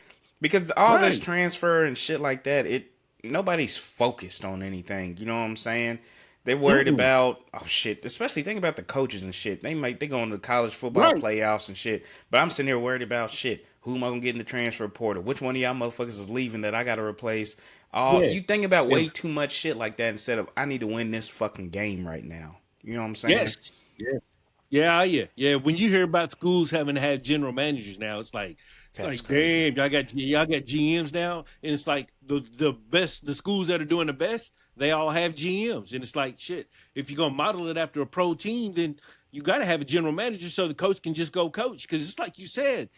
Because all this right. transfer and shit like that, it nobody's focused on anything. You know what I'm saying? They're worried Mm-mm. about oh shit. Especially think about the coaches and shit. They go into college football Right. playoffs and shit. But I'm sitting here worried about shit. Who am I gonna get in the transfer portal? Which one of y'all motherfuckers is leaving that I gotta replace? All Yeah. you think about Yeah. way too much shit like that instead of I need to win this fucking game right now. You know what I'm saying? Yes. Yes. Yeah, yeah, yeah. When you hear about schools having had general managers now, it's That's like, crazy. damn, y'all got GMs now, and it's like the schools that are doing the best, they all have GMs, and it's like shit. If you're gonna model it after a pro team, then you got to have a general manager so the coach can just go coach. Because it's like you said,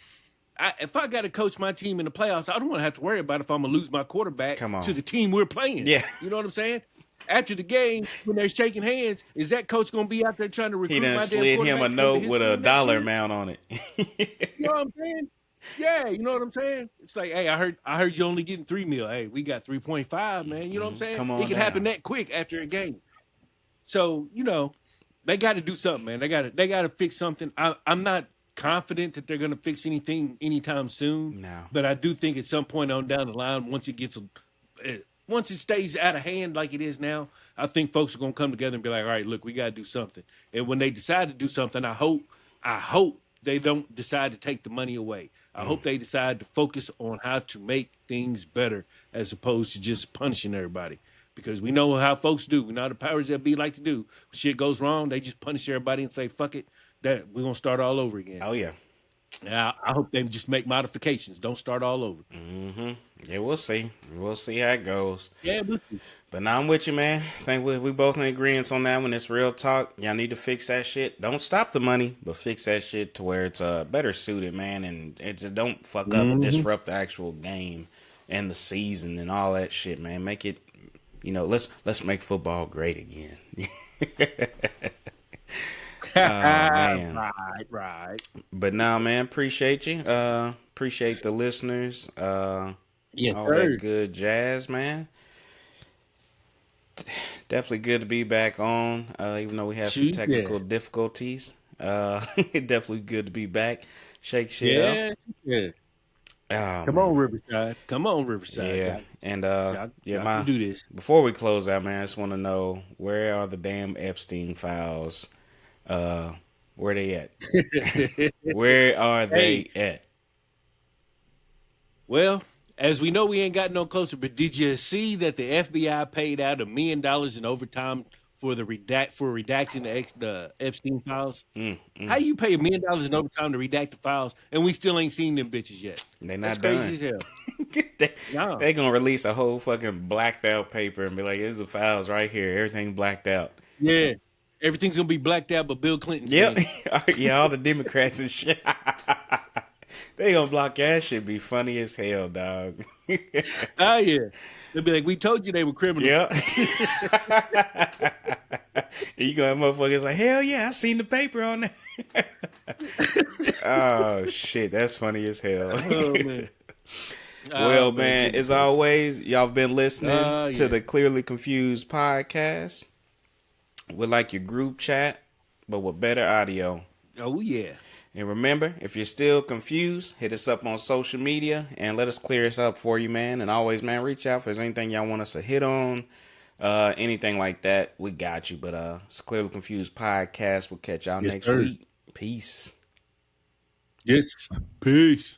if I got to coach my team in the playoffs, I don't want to have to worry about if I'm gonna lose my quarterback Come to on. the team we're playing. Yeah. You know what I'm saying? After the game, when they're shaking hands, is that coach gonna be out there trying to He recruit done my damn slid him a quarterback to come to note his with a team next dollar year? amount on it. You know what I'm saying? Yeah, you know what I'm saying? It's like, hey, I heard you only getting 3 mil. Hey, we got 3.5, man. You know what I'm saying? Come It on can happen down. that quick after a game. So, they got to do something, man. They got to fix something. I'm not confident that they're going to fix anything anytime soon, No. but I do think at some point on down the line, once it stays out of hand like it is now, I think folks are going to come together and be like, all right, look, we got to do something. And when they decide to do something, I hope they don't decide to take the money away. I hope they decide to focus on how to make things better as opposed to just punishing everybody. Because we know how folks do. We know how the powers that be like to do. When shit goes wrong, they just punish everybody and say, fuck it, that we're gonna start all over again. Oh yeah. Yeah, I hope they just make modifications. Don't start all over. Yeah, we'll see. We'll see how it goes. Yeah, but But now I'm with you, man. I think we both in agreement on that one. It's real talk. Y'all need to fix that shit. Don't stop the money, but fix that shit to where it's better suited, man, and it just don't fuck up, Mhm. disrupt the actual game and the season and all that shit, man. Make it, let's make football great again. Oh man. right, right. But now, man, appreciate you. Appreciate the listeners. Yes, All that sir. good jazz, man. Definitely good to be back on, even though we had some Shoot, yeah, technical difficulties. Definitely good to be back. Shake shit up. yeah, yeah. Oh Come on, man, Riverside. Come on, Riverside. yeah. Y'all, And yeah, y'all can do this. before we close out, man, I just want to know where are the damn Epstein files? Uh, where they at? Where are Hey, they at? well, as we know, we ain't got no closer. But did you see that the FBI paid out $1 million in overtime for redacting the Epstein files? Mm, How mm. you pay $1 million in overtime to redact the files, and we still ain't seen them bitches yet? They That's not crazy done. as hell. they No, they gonna release a whole fucking blacked out paper and be like, "Here's the files right here. Everything blacked out." yeah, everything's gonna be blacked out, but Bill Clinton's Yep. man. Yeah, all the Democrats and shit. They gonna block that shit. Be funny as hell, dog. Ah, yeah, they'll be like, "We told you they were criminals." Yep. You gonna have motherfuckers like, hell yeah, I seen the paper on that. Oh shit, that's funny as hell. Oh man, Well, oh man, man, goodness as gracious. always, y'all have been listening to Yeah. the Clearly Confused podcast. We're like your group chat, but with better audio. Oh yeah. And remember, if you're still confused, hit us up on social media and let us clear it up for you, man. And always, man, reach out if there's anything y'all want us to hit on, anything like that. We got you. But it's Clearly Confused podcast. We'll catch y'all Yes, next sir. week. Peace. Yes. Peace.